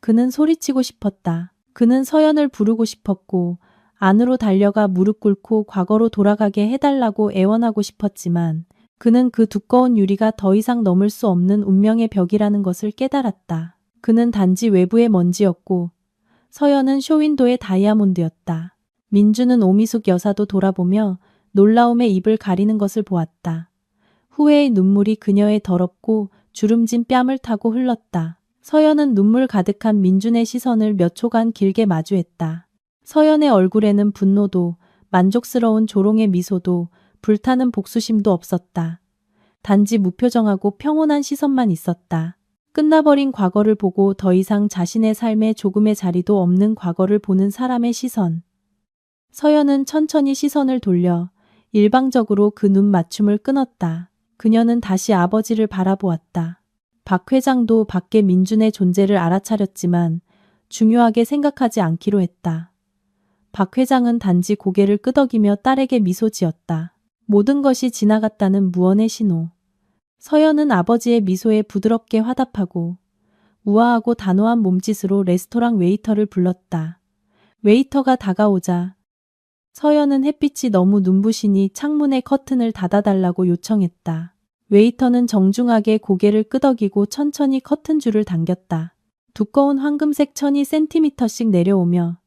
그는 소리치고 싶었다. 그는 서연을 부르고 싶었고 안으로 달려가 무릎 꿇고 과거로 돌아가게 해달라고 애원하고 싶었지만 그는 그 두꺼운 유리가 더 이상 넘을 수 없는 운명의 벽이라는 것을 깨달았다. 그는 단지 외부의 먼지였고 서연은 쇼윈도의 다이아몬드였다. 민주는 오미숙 여사도 돌아보며 놀라움에 입을 가리는 것을 보았다. 후회의 눈물이 그녀의 더럽고 주름진 뺨을 타고 흘렀다. 서연은 눈물 가득한 민준의 시선을 몇 초간 길게 마주했다. 서연의 얼굴에는 분노도 만족스러운 조롱의 미소도 불타는 복수심도 없었다. 단지 무표정하고 평온한 시선만 있었다. 끝나버린 과거를 보고 더 이상 자신의 삶에 조금의 자리도 없는 과거를 보는 사람의 시선. 서연은 천천히 시선을 돌려 일방적으로 그 눈 맞춤을 끊었다. 그녀는 다시 아버지를 바라보았다. 박 회장도 밖에 민준의 존재를 알아차렸지만 중요하게 생각하지 않기로 했다. 박 회장은 단지 고개를 끄덕이며 딸에게 미소 지었다. 모든 것이 지나갔다는 무언의 신호. 서연은 아버지의 미소에 부드럽게 화답하고 우아하고 단호한 몸짓으로 레스토랑 웨이터를 불렀다. 웨이터가 다가오자 서연은 햇빛이 너무 눈부시니 창문의 커튼을 닫아달라고 요청했다. 웨이터는 정중하게 고개를 끄덕이고 천천히 커튼줄을 당겼다. 두꺼운 황금색 천이 센티미터씩 내려오며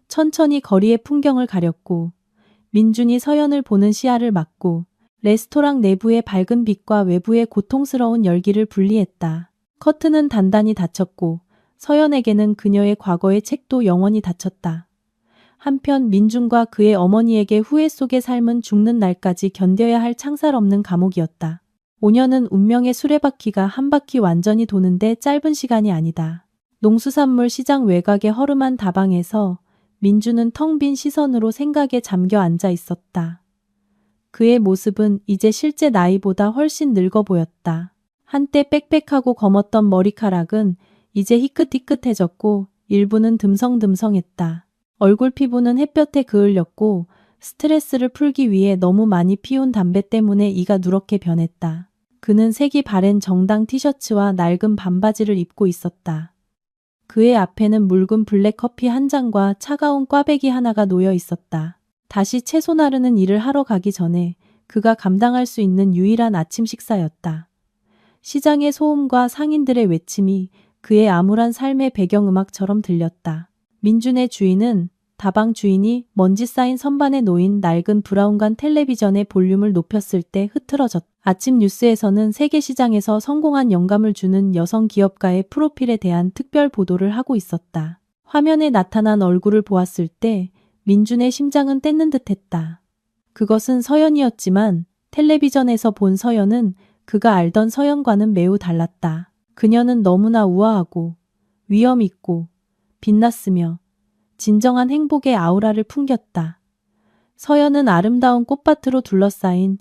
천천히 거리의 풍경을 가렸고 민준이 서연을 보는 시야를 막고 레스토랑 내부의 밝은 빛과 외부의 고통스러운 열기를 분리했다. 커튼은 단단히 닫혔고 서연에게는 그녀의 과거의 책도 영원히 닫혔다. 한편 민준과 그의 어머니에게 후회 속의 삶은 죽는 날까지 견뎌야 할 창살 없는 감옥이었다. 5년은 운명의 수레바퀴가 한 바퀴 완전히 도는데 짧은 시간이 아니다. 농수산물 시장 외곽의 허름한 다방에서 민준은 텅 빈 시선으로 생각에 잠겨 앉아 있었다. 그의 모습은 이제 실제 나이보다 훨씬 늙어 보였다. 한때 빽빽하고 검었던 머리카락은 이제 희끗희끗해졌고 일부는 듬성듬성했다. 얼굴 피부는 햇볕에 그을렸고 스트레스를 풀기 위해 너무 많이 피운 담배 때문에 이가 누렇게 변했다. 그는 색이 바랜 정당 티셔츠와 낡은 반바지를 입고 있었다. 그의 앞에는 묽은 블랙커피 한 잔과 차가운 꽈배기 하나가 놓여 있었다. 다시 채소 나르는 일을 하러 가기 전에 그가 감당할 수 있는 유일한 아침 식사였다. 시장의 소음과 상인들의 외침이 그의 암울한 삶의 배경음악처럼 들렸다. 민준의 주인은 다방 주인이 먼지 쌓인 선반에 놓인 낡은 브라운관 텔레비전의 볼륨을 높였을 때 흐트러졌다. 아침 뉴스에서는 세계 시장에서 성공한 영감을 주는 여성 기업가의 프로필에 대한 특별 보도를 하고 있었다. 화면에 나타난 얼굴을 보았을 때 민준의 심장은 떼는 듯했다. 그것은 서연이었지만 텔레비전에서 본 서연은 그가 알던 서연과는 매우 달랐다. 그녀는 너무나 우아하고 위엄 있고 빛났으며 진정한 행복의 아우라를 풍겼다. 서연은 아름다운 꽃밭으로 둘러싸인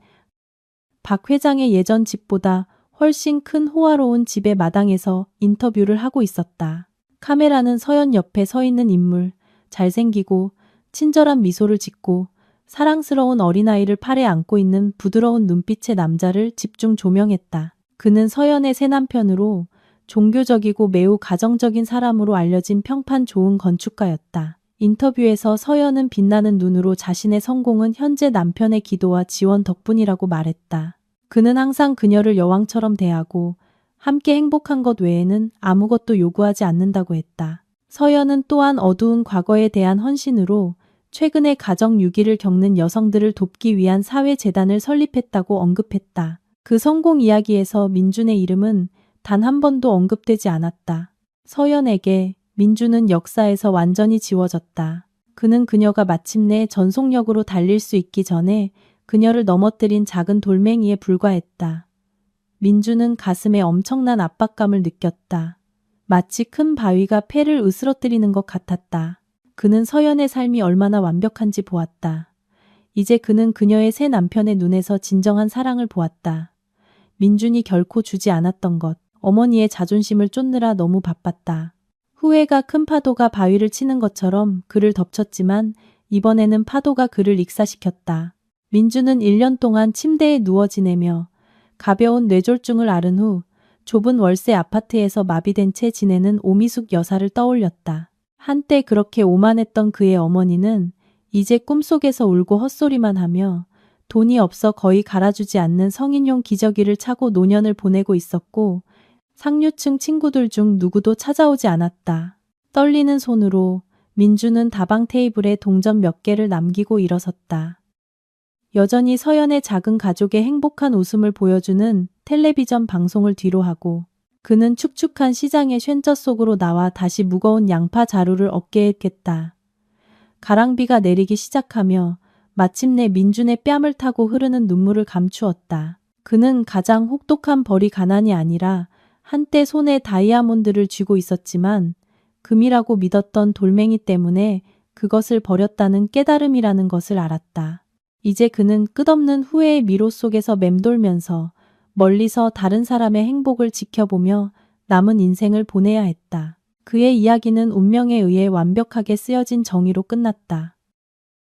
박 회장의 예전 집보다 훨씬 큰 호화로운 집의 마당에서 인터뷰를 하고 있었다. 카메라는 서연 옆에 서 있는 인물, 잘생기고 친절한 미소를 짓고 사랑스러운 어린아이를 팔에 안고 있는 부드러운 눈빛의 남자를 집중 조명했다. 그는 서연의 새 남편으로 종교적이고 매우 가정적인 사람으로 알려진 평판 좋은 건축가였다. 인터뷰에서 서연은 빛나는 눈으로 자신의 성공은 현재 남편의 기도와 지원 덕분이라고 말했다. 그는 항상 그녀를 여왕처럼 대하고 함께 행복한 것 외에는 아무것도 요구하지 않는다고 했다. 서연은 또한 어두운 과거에 대한 헌신으로 최근에 가정 유기를 겪는 여성들을 돕기 위한 사회재단을 설립했다고 언급했다. 그 성공 이야기에서 민준의 이름은 단 한 번도 언급되지 않았다. 서연에게 민준은 역사에서 완전히 지워졌다. 그는 그녀가 마침내 전속력으로 달릴 수 있기 전에 그녀를 넘어뜨린 작은 돌멩이에 불과했다. 민준은 가슴에 엄청난 압박감을 느꼈다. 마치 큰 바위가 폐를 으스러뜨리는 것 같았다. 그는 서연의 삶이 얼마나 완벽한지 보았다. 이제 그는 그녀의 새 남편의 눈에서 진정한 사랑을 보았다. 민준이 결코 주지 않았던 것, 어머니의 자존심을 쫓느라 너무 바빴다. 후회가 큰 파도가 바위를 치는 것처럼 그를 덮쳤지만 이번에는 파도가 그를 익사시켰다. 민준은 1년 동안 침대에 누워 지내며 가벼운 뇌졸중을 앓은 후 좁은 월세 아파트에서 마비된 채 지내는 오미숙 여사를 떠올렸다. 한때 그렇게 오만했던 그의 어머니는 이제 꿈속에서 울고 헛소리만 하며 돈이 없어 거의 갈아주지 않는 성인용 기저귀를 차고 노년을 보내고 있었고 상류층 친구들 중 누구도 찾아오지 않았다. 떨리는 손으로 민준은 다방 테이블에 동전 몇 개를 남기고 일어섰다. 여전히 서연의 작은 가족의 행복한 웃음을 보여주는 텔레비전 방송을 뒤로하고 그는 축축한 시장의 쉔저 속으로 나와 다시 무거운 양파 자루를 어깨에 꼈다. 가랑비가 내리기 시작하며 마침내 민준의 뺨을 타고 흐르는 눈물을 감추었다. 그는 가장 혹독한 벌이 가난이 아니라 한때 손에 다이아몬드를 쥐고 있었지만 금이라고 믿었던 돌멩이 때문에 그것을 버렸다는 깨달음이라는 것을 알았다. 이제 그는 끝없는 후회의 미로 속에서 맴돌면서 멀리서 다른 사람의 행복을 지켜보며 남은 인생을 보내야 했다. 그의 이야기는 운명에 의해 완벽하게 쓰여진 정의로 끝났다.